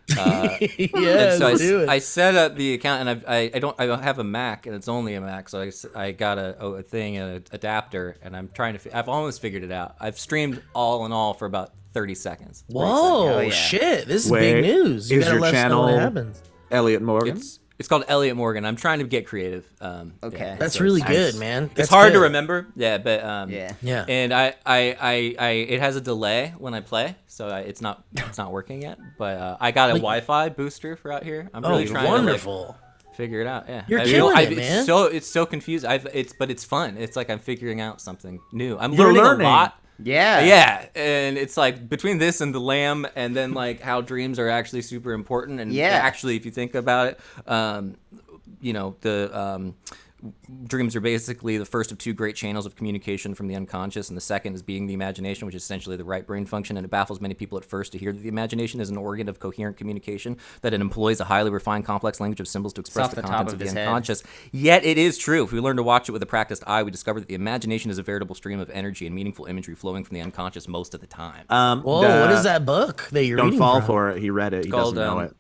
Speaker 2: Yeah,
Speaker 5: So
Speaker 2: do it.
Speaker 5: I set up the account, and I don't have a Mac, and it's only a Mac, so I got a thing, an adapter, and I'm trying to. I've almost figured it out. I've streamed all in all for about 30 seconds.
Speaker 2: Whoa,
Speaker 4: Hell yeah.
Speaker 2: shit! This is
Speaker 1: Wait,
Speaker 2: big news. You
Speaker 1: is
Speaker 2: gotta
Speaker 1: your
Speaker 2: let us know what
Speaker 1: channel-
Speaker 2: happens.
Speaker 1: Elliot Morgan.
Speaker 5: It's called Elliott Morgan. I'm trying to get creative.
Speaker 4: Okay.
Speaker 2: That's
Speaker 5: so
Speaker 2: really
Speaker 5: it's-
Speaker 2: good, man.
Speaker 5: It's
Speaker 2: That's
Speaker 5: hard to
Speaker 2: good.
Speaker 5: remember. Yeah, but
Speaker 4: Yeah.
Speaker 2: Yeah.
Speaker 5: And I it has a delay when I play, so it's not working yet. But I got a Wi-Fi booster for out here. I'm
Speaker 2: Oh,
Speaker 5: really trying
Speaker 2: wonderful.
Speaker 5: to figure it out. Yeah,
Speaker 2: You're killing it, man.
Speaker 5: It's so confusing. But it's fun. It's like I'm figuring out something new. I'm
Speaker 1: You're
Speaker 5: learning
Speaker 1: learning.
Speaker 5: a lot.
Speaker 4: Yeah.
Speaker 5: Yeah, and it's like between this and the lamb, and then like how dreams are actually super important, and
Speaker 4: Yeah.
Speaker 5: actually, if you think about it, the dreams are basically the first of 2 great channels of communication from the unconscious, and the second is being the imagination, which is essentially the right brain function. And it baffles many people at first to hear that the imagination is an organ of coherent communication, that it employs a highly refined, complex language of symbols to express
Speaker 4: off
Speaker 5: the
Speaker 4: the top
Speaker 5: contents
Speaker 4: of
Speaker 5: of the
Speaker 4: his head.
Speaker 5: unconscious. Yet it is true. If we learn to watch it with a practiced eye, we discover that the imagination is a veritable stream of energy and meaningful imagery flowing from the unconscious most of the time.
Speaker 2: Whoa, what is that book that you're
Speaker 1: Don't
Speaker 2: reading
Speaker 1: fall
Speaker 2: from?
Speaker 1: for it. He read it. He
Speaker 5: called,
Speaker 1: doesn't know it.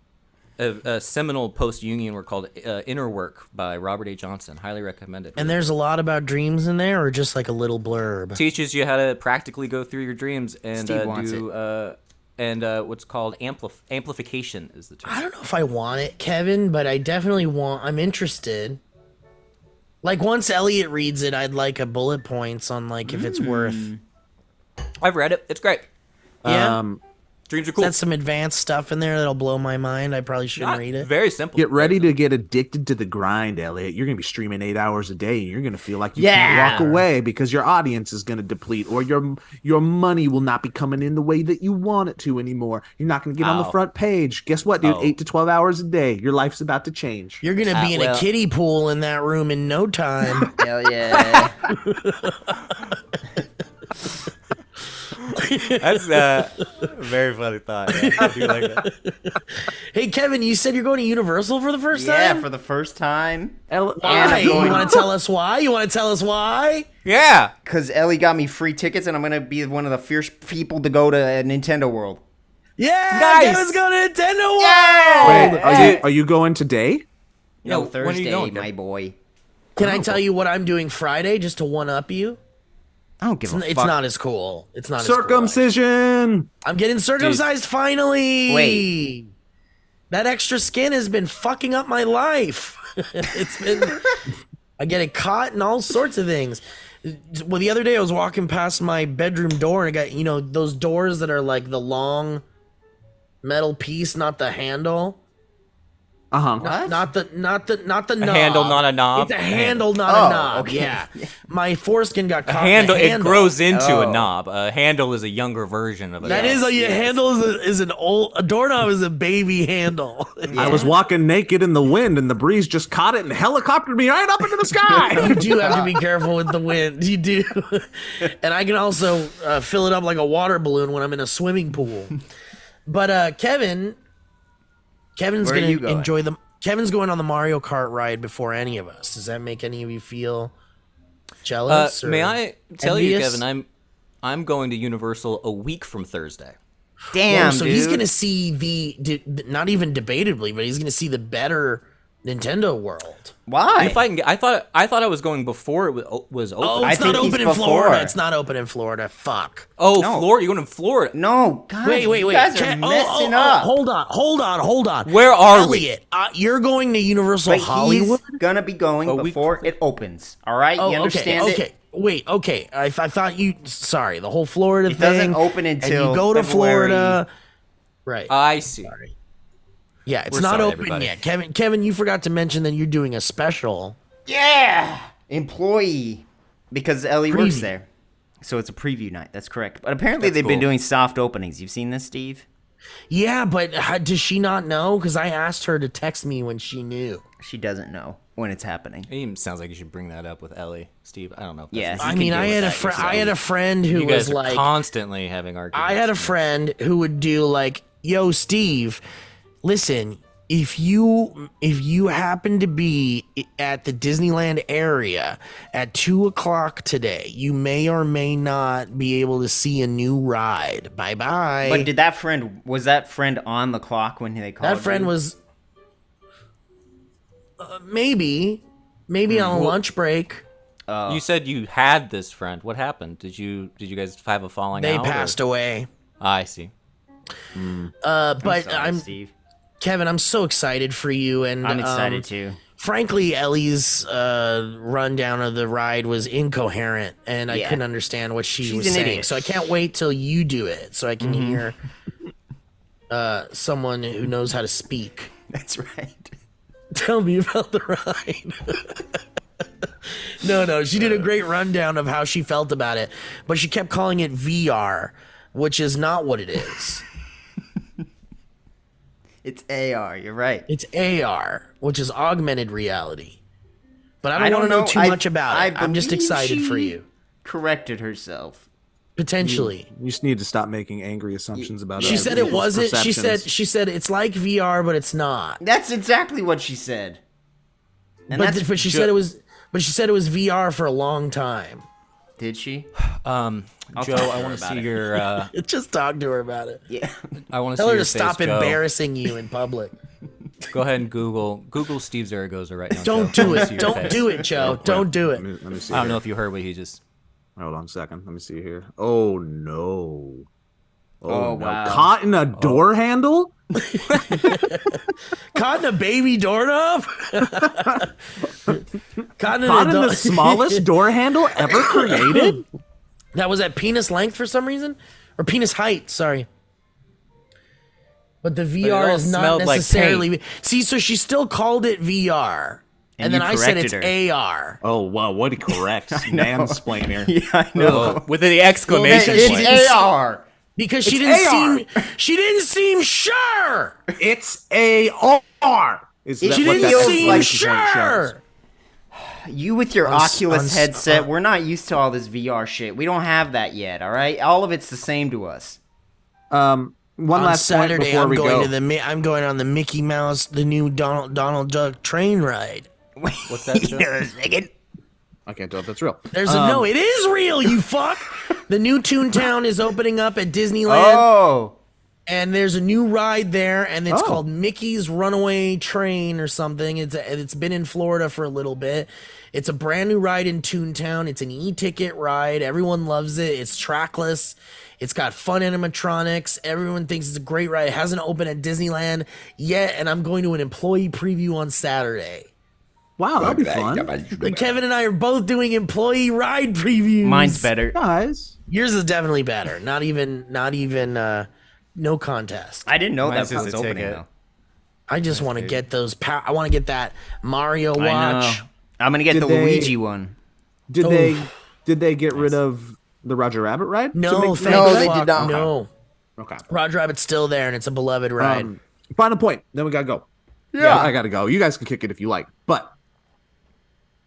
Speaker 5: A seminal post-Jungian work called Inner Work by Robert A. Johnson. Highly recommended.
Speaker 2: And there's a lot about dreams in there, or just like a little blurb?
Speaker 5: Teaches you how to practically go through your dreams and
Speaker 4: Steve wants
Speaker 5: what's called amplification is the term.
Speaker 2: I don't know if I want it, Kevin, but I definitely want. I'm interested. Like once Elliot reads it, I'd like a bullet points on like if it's worth.
Speaker 5: I've read it. It's great.
Speaker 2: Yeah,
Speaker 5: Dreams are cool.
Speaker 2: that's some advanced stuff in there that'll blow my mind. I probably shouldn't
Speaker 5: Not
Speaker 2: read it.
Speaker 5: very simple.
Speaker 1: Get ready to get addicted to the grind, Elliot. You're gonna be streaming 8 hours a day, and you're gonna feel like you
Speaker 4: Yeah.
Speaker 1: can't walk away because your audience is gonna deplete, or your money will not be coming in the way that you want it to anymore. You're not gonna get on the
Speaker 5: Ow.
Speaker 1: front page. Guess what, dude?
Speaker 5: Oh.
Speaker 1: 8 to 12 hours a day. Your life's about to change.
Speaker 2: You're gonna be in
Speaker 5: well-
Speaker 2: a kiddie pool in that room in no time.
Speaker 4: Hell yeah.
Speaker 5: That's a very funny thought. Yeah, I do like that.
Speaker 2: Hey, Kevin, you said you're going to Universal for the first
Speaker 4: Yeah,
Speaker 2: time?
Speaker 4: for the first time.
Speaker 2: Why? You want to tell us why? You want to tell us why?
Speaker 5: Yeah.
Speaker 4: Because Ellie got me free tickets, and I'm going to be one of the fierce people to go to Nintendo World.
Speaker 2: Yeah,
Speaker 5: Nice.
Speaker 2: Kevin's going to Nintendo World.
Speaker 1: Wait, are you going today?
Speaker 4: No,
Speaker 5: when are you
Speaker 4: Thursday,
Speaker 5: going,
Speaker 4: my boy.
Speaker 2: Can I tell you what I'm doing Friday just to one up you?
Speaker 4: I don't give a fuck.
Speaker 2: It's not as cool. It's not as cool.
Speaker 1: Circumcision.
Speaker 2: I'm getting circumcised finally.
Speaker 4: Wait.
Speaker 2: That extra skin has been fucking up my life. It's been I get it caught and all sorts of things. Well, the other day I was walking past my bedroom door and I got, those doors that are like the long metal piece, not the handle.
Speaker 1: Uh-huh.
Speaker 2: Not the knob.
Speaker 5: handle, not a knob?
Speaker 2: It's a handle, not a knob.
Speaker 4: okay.
Speaker 2: Yeah. My foreskin got caught.
Speaker 5: Handle.
Speaker 2: in the handle.
Speaker 5: It grows into
Speaker 4: Oh.
Speaker 5: a knob. A handle is a younger version of a
Speaker 2: That
Speaker 5: knob.
Speaker 2: is a handle is an old a doorknob is a baby handle.
Speaker 1: I was walking naked in the wind, and the breeze just caught it and helicoptered me right up into the sky.
Speaker 2: You do have to be careful with the wind. You do. And I can also fill it up like a water balloon when I'm in a swimming pool. But Kevin's
Speaker 4: Where are
Speaker 2: going
Speaker 4: you
Speaker 2: to
Speaker 4: going?
Speaker 2: enjoy Kevin's going on the Mario Kart ride before any of us. Does that make any of you feel jealous?
Speaker 5: May
Speaker 2: or
Speaker 5: I tell you,
Speaker 2: envious?
Speaker 5: Kevin? I'm going to Universal a week from Thursday.
Speaker 4: Damn,
Speaker 2: so
Speaker 4: dude.
Speaker 2: he's going to see not even debatably, but he's going to see the better Nintendo World.
Speaker 4: Why?
Speaker 5: If I can, I thought I was going before it was open.
Speaker 2: Oh,
Speaker 4: I
Speaker 2: it's not
Speaker 4: think he's
Speaker 2: open in
Speaker 4: before.
Speaker 2: Florida. It's not open in Florida. Fuck.
Speaker 5: Oh,
Speaker 4: No.
Speaker 5: Florida! You're going to Florida?
Speaker 4: No, God,
Speaker 2: Wait.
Speaker 4: you guys are messing up.
Speaker 2: Hold on.
Speaker 5: Where are
Speaker 2: Elliot, you're going to Universal
Speaker 4: Wait,
Speaker 2: Hollywood?
Speaker 4: he's gonna be going
Speaker 5: week
Speaker 4: before it opens. All right,
Speaker 2: Oh,
Speaker 4: you understand
Speaker 2: okay.
Speaker 4: it?
Speaker 2: Wait, okay. I thought you. Sorry, the whole Florida
Speaker 4: It
Speaker 2: thing.
Speaker 4: doesn't open
Speaker 2: and
Speaker 4: until
Speaker 2: you go to
Speaker 4: February.
Speaker 2: Florida. Right.
Speaker 5: I see.
Speaker 2: Yeah, it's
Speaker 5: We're
Speaker 2: not
Speaker 5: sorry,
Speaker 2: open
Speaker 5: everybody.
Speaker 2: yet. Kevin, you forgot to mention that you're doing a special.
Speaker 4: Yeah, employee, because Ellie works
Speaker 2: Preview.
Speaker 4: there, so it's a preview night. That's correct. But apparently
Speaker 5: That's
Speaker 4: they've been
Speaker 5: cool.
Speaker 4: doing soft openings. You've seen this, Steve?
Speaker 2: Yeah, but does she not know? Because I asked her to text me when she knew.
Speaker 4: She doesn't know when it's happening.
Speaker 5: It even sounds like you should bring that up with Ellie, Steve. I don't know. If that's
Speaker 4: Yeah,
Speaker 5: the-
Speaker 4: you
Speaker 2: I
Speaker 4: can
Speaker 2: mean,
Speaker 4: deal
Speaker 2: I
Speaker 4: with
Speaker 2: had a
Speaker 4: that
Speaker 2: friend.
Speaker 4: yourself.
Speaker 2: I had a friend who
Speaker 5: you guys
Speaker 2: was
Speaker 5: are
Speaker 2: like,
Speaker 5: constantly having arguments.
Speaker 2: I had a friend who would do like, "Yo, Steve, listen, if you happen to be at the Disneyland area at 2:00 today, you may or may not be able to see a new ride. Bye bye."
Speaker 4: But was that friend on the clock when they called
Speaker 2: that friend
Speaker 4: you?
Speaker 2: was maybe on a lunch break.
Speaker 5: You said you had this friend. What happened? Did you guys have a falling
Speaker 2: They
Speaker 5: out?
Speaker 2: passed away.
Speaker 5: I see.
Speaker 2: But
Speaker 4: Sorry,
Speaker 2: I'm
Speaker 4: Steve.
Speaker 2: Kevin. I'm so excited for you, and
Speaker 4: I'm excited too.
Speaker 2: Frankly, Ellie's rundown of the ride was incoherent, and I
Speaker 4: Yeah.
Speaker 2: couldn't understand what she
Speaker 4: She's
Speaker 2: was
Speaker 4: an
Speaker 2: saying.
Speaker 4: idiot.
Speaker 2: So I can't wait till you do it, so I can hear someone who knows how to speak.
Speaker 4: That's right.
Speaker 2: Tell me about the ride. No, she did a great rundown of how she felt about it, but she kept calling it VR, which is not what it is.
Speaker 4: It's AR. You're right.
Speaker 2: It's AR, which is augmented reality. But I
Speaker 4: I
Speaker 2: don't want
Speaker 4: don't
Speaker 2: to know
Speaker 4: know.
Speaker 2: too much about it. I'm just
Speaker 4: believe
Speaker 2: excited for
Speaker 4: she
Speaker 2: you.
Speaker 4: Corrected herself.
Speaker 2: Potentially.
Speaker 1: You just need to stop making angry assumptions about
Speaker 2: She
Speaker 1: other
Speaker 2: said it
Speaker 1: people's
Speaker 2: wasn't.
Speaker 1: perceptions.
Speaker 2: She said it's like VR, but it's not.
Speaker 4: That's exactly what she said. And that's
Speaker 2: But she said it was. But she said it was VR for a long time.
Speaker 4: Did she?
Speaker 5: Joe,
Speaker 4: talk to
Speaker 5: I
Speaker 4: her
Speaker 5: want to
Speaker 4: about
Speaker 5: see
Speaker 4: it.
Speaker 5: your.
Speaker 2: Just talk to her about it.
Speaker 4: Yeah.
Speaker 5: I want to see
Speaker 2: Tell her
Speaker 5: your
Speaker 2: to
Speaker 5: face,
Speaker 2: stop
Speaker 5: Joe.
Speaker 2: embarrassing you in public.
Speaker 5: Go ahead and Google Steve Zaragoza right now.
Speaker 2: Don't
Speaker 5: Joe. I
Speaker 2: do
Speaker 5: wanna
Speaker 2: it.
Speaker 5: see your
Speaker 2: Don't
Speaker 5: face.
Speaker 2: do it, Joe. Don't do it.
Speaker 1: Let me see.
Speaker 5: I don't
Speaker 1: here.
Speaker 5: know if you heard what he just.
Speaker 1: Hold on a second. Let me see here. Oh no.
Speaker 4: Oh,
Speaker 1: no.
Speaker 4: wow.
Speaker 1: Caught in a door handle?
Speaker 2: Caught in a baby doorknob. Caught in
Speaker 1: Caught
Speaker 2: a
Speaker 1: in the smallest door handle ever created?
Speaker 2: That was at penis length for some reason, or penis height. Sorry. But the VR
Speaker 5: all
Speaker 2: is not
Speaker 5: smelled like
Speaker 2: necessarily. See, so she still called it VR, and then
Speaker 4: you
Speaker 2: I said
Speaker 4: corrected
Speaker 2: it's AR.
Speaker 1: Oh wow, what a correct mansplainer.
Speaker 4: Yeah, I know.
Speaker 5: With the exclamation
Speaker 2: Well,
Speaker 5: point.
Speaker 2: it's
Speaker 4: AR.
Speaker 2: Because she
Speaker 1: It's
Speaker 2: didn't seem sure.
Speaker 1: It's AR. Is that
Speaker 2: She
Speaker 1: what
Speaker 2: didn't
Speaker 1: that
Speaker 2: seem
Speaker 1: exclamation point
Speaker 2: sure.
Speaker 1: shows?
Speaker 4: You with your Oculus headset, we're not used to all this VR shit. We don't have that yet, all right? All of it's the same to us.
Speaker 1: One last
Speaker 2: Saturday,
Speaker 1: point before
Speaker 2: I'm
Speaker 1: we
Speaker 2: going
Speaker 1: go.
Speaker 2: I'm going on the Mickey Mouse, the new Donald Duck train ride.
Speaker 5: What's that? Joe?
Speaker 1: I can't tell if that's real.
Speaker 2: No, it is real, you fuck. The new Toontown is opening up at Disneyland.
Speaker 4: Oh.
Speaker 2: And there's a new ride there, and it's
Speaker 1: Oh.
Speaker 2: called Mickey's Runaway Train or something. It's been in Florida for a little bit. It's a brand new ride in Toontown. It's an e-ticket ride. Everyone loves it. It's trackless. It's got fun animatronics. Everyone thinks it's a great ride. It hasn't opened at Disneyland yet, and I'm going to an employee preview on Saturday.
Speaker 1: Wow, that'd be fun.
Speaker 2: But Kevin and I are both doing employee ride previews.
Speaker 4: Mine's better.
Speaker 1: Guys,
Speaker 2: Yours is definitely better. Not even no contest.
Speaker 4: I didn't know
Speaker 5: Mine's
Speaker 4: that
Speaker 5: just
Speaker 4: was
Speaker 5: a
Speaker 4: opening,
Speaker 5: ticket.
Speaker 4: though.
Speaker 2: I just want to get those. I want to get that Mario
Speaker 4: I
Speaker 2: watch.
Speaker 4: know. I'm going to get
Speaker 1: Did
Speaker 4: the
Speaker 1: they-
Speaker 4: Luigi one.
Speaker 1: did they get rid of the Roger Rabbit ride?
Speaker 2: No, thank
Speaker 4: No, they
Speaker 2: fuck,
Speaker 4: did not.
Speaker 2: No,
Speaker 1: Okay.
Speaker 2: Roger Rabbit's still there, and it's a beloved ride.
Speaker 1: Final point. Then we gotta go.
Speaker 4: Yeah.
Speaker 1: I gotta go. You guys can kick it if you like, but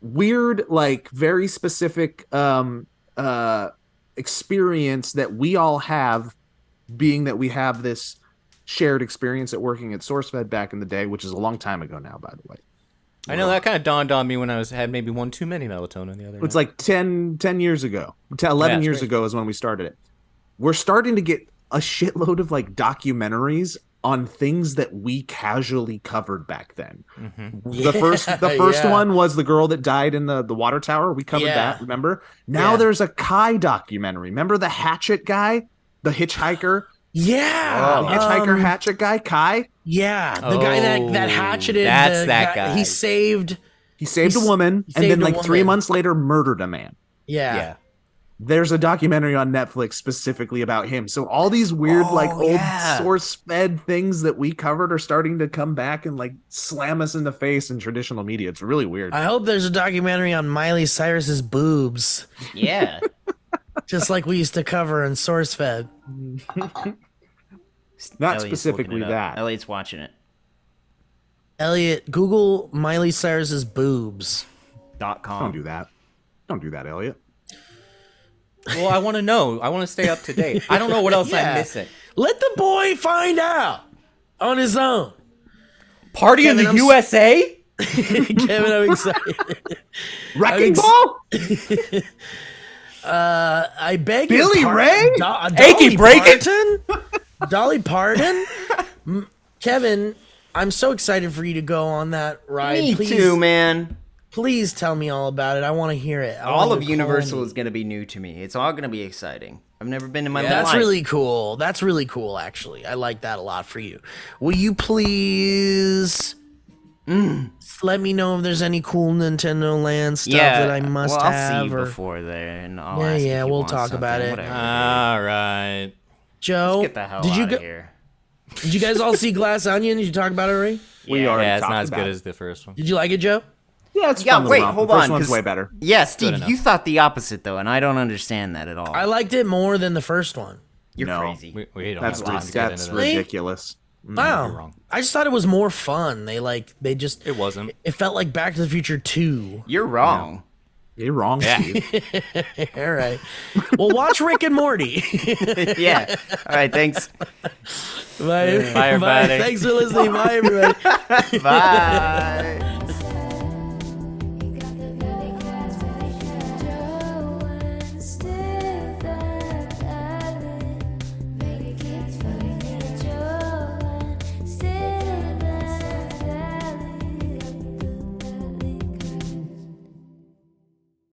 Speaker 1: weird, like very specific experience that we all have, being that we have this shared experience at working at SourceFed back in the day, which is a long time ago now, by the way.
Speaker 5: I know that kind of dawned on me when I had maybe one too many melatonin the other night.
Speaker 1: It's like 10 years ago. 11
Speaker 5: it's
Speaker 1: years
Speaker 5: great.
Speaker 1: ago is when we started it. We're starting to get a shitload of like documentaries on things that we casually covered back then. The first
Speaker 2: Yeah.
Speaker 1: one was the girl that died in the water tower. We covered
Speaker 2: Yeah.
Speaker 1: that, remember? Now
Speaker 2: Yeah.
Speaker 1: there's a Kai documentary. Remember the hatchet guy? The hitchhiker?
Speaker 2: Yeah,
Speaker 1: The hitchhiker hatchet guy, Kai?
Speaker 2: Yeah, the guy that
Speaker 5: Oh,
Speaker 2: hatcheted.
Speaker 5: that's
Speaker 2: the
Speaker 5: that guy.
Speaker 2: He saved.
Speaker 1: He saved
Speaker 2: He's-
Speaker 1: a woman
Speaker 2: he
Speaker 1: and then
Speaker 2: saved a
Speaker 1: like 3
Speaker 2: woman.
Speaker 1: months later murdered a man.
Speaker 2: Yeah.
Speaker 5: yeah.
Speaker 1: There's a documentary on Netflix specifically about him. So all these weird, like old source fed things that we covered are starting to come back and like slam us in the face in traditional media. It's really weird.
Speaker 2: I hope there's a documentary on Miley Cyrus's boobs,
Speaker 4: Yeah.
Speaker 2: just like we used to cover in SourceFed.
Speaker 1: Not
Speaker 4: Elliott's
Speaker 1: specifically
Speaker 4: looking it up.
Speaker 1: that.
Speaker 4: Elliott's watching it.
Speaker 2: Elliot, Google Miley Cyrus's boobs.
Speaker 4: .com.
Speaker 1: Don't do that. Don't do that, Elliot.
Speaker 5: Well, I want to know. I want to stay up to date. I don't know what else I'm missing.
Speaker 2: Let the boy find out on his own.
Speaker 5: Party in
Speaker 2: Kevin,
Speaker 5: the
Speaker 2: I'm
Speaker 5: USA?
Speaker 2: Kevin, I'm excited.
Speaker 1: Wrecking
Speaker 2: ex-
Speaker 1: Ball?
Speaker 2: I beg
Speaker 1: Billy
Speaker 2: your
Speaker 1: Ray?
Speaker 5: Achy breaking?
Speaker 2: Dolly Parton? Kevin, I'm so excited for you to go on that ride.
Speaker 4: Me
Speaker 2: please,
Speaker 4: too, man.
Speaker 2: Please tell me all about it. I want to hear it.
Speaker 4: All of Universal is going to be new to me. It's all going to be exciting. I've never been in my life.
Speaker 2: That's really cool. That's really cool, actually. I like that a lot for you. Will you please let me know if there's any cool Nintendo Land stuff that I must
Speaker 4: I'll
Speaker 2: have?
Speaker 4: see you
Speaker 2: or...
Speaker 4: before there, and I'll
Speaker 2: Yeah,
Speaker 4: ask if
Speaker 2: yeah,
Speaker 4: you
Speaker 2: we'll
Speaker 4: want
Speaker 2: talk about
Speaker 4: something,
Speaker 2: it.
Speaker 4: whatever.
Speaker 5: All right.
Speaker 2: Joe,
Speaker 4: Let's get the hell
Speaker 2: did you
Speaker 4: out
Speaker 2: go-
Speaker 4: of here.
Speaker 2: Did you guys all see Glass Onion? Did you talk about it already?
Speaker 1: We already
Speaker 5: Yeah, it's
Speaker 1: talked
Speaker 5: not as
Speaker 1: about
Speaker 5: good
Speaker 1: it.
Speaker 5: as the first one.
Speaker 2: Did you like it, Joe?
Speaker 1: Yeah, it's
Speaker 4: Yeah,
Speaker 1: fun.
Speaker 4: wait,
Speaker 1: romp.
Speaker 4: hold
Speaker 1: the first
Speaker 4: on,
Speaker 1: one's
Speaker 4: 'cause-
Speaker 1: way better.
Speaker 4: Yeah, Steve,
Speaker 5: enough.
Speaker 4: you thought the opposite, though, and I don't understand that at all.
Speaker 2: I liked it more than the first one.
Speaker 4: You're
Speaker 1: No.
Speaker 4: crazy.
Speaker 5: We don't
Speaker 1: That's
Speaker 5: have time to get
Speaker 1: that's
Speaker 5: into this.
Speaker 1: ridiculous.
Speaker 2: Wow.
Speaker 5: you're wrong.
Speaker 2: I just thought it was more fun. They just
Speaker 5: It wasn't.
Speaker 2: it felt like Back to the Future 2.
Speaker 4: You're wrong.
Speaker 1: You're wrong, Steve.
Speaker 2: All right. Well, watch Rick and Morty.
Speaker 4: Yeah. All right, thanks.
Speaker 2: Bye.
Speaker 5: Bye, everybody.
Speaker 2: Thanks for listening. Bye, everybody.
Speaker 4: Bye.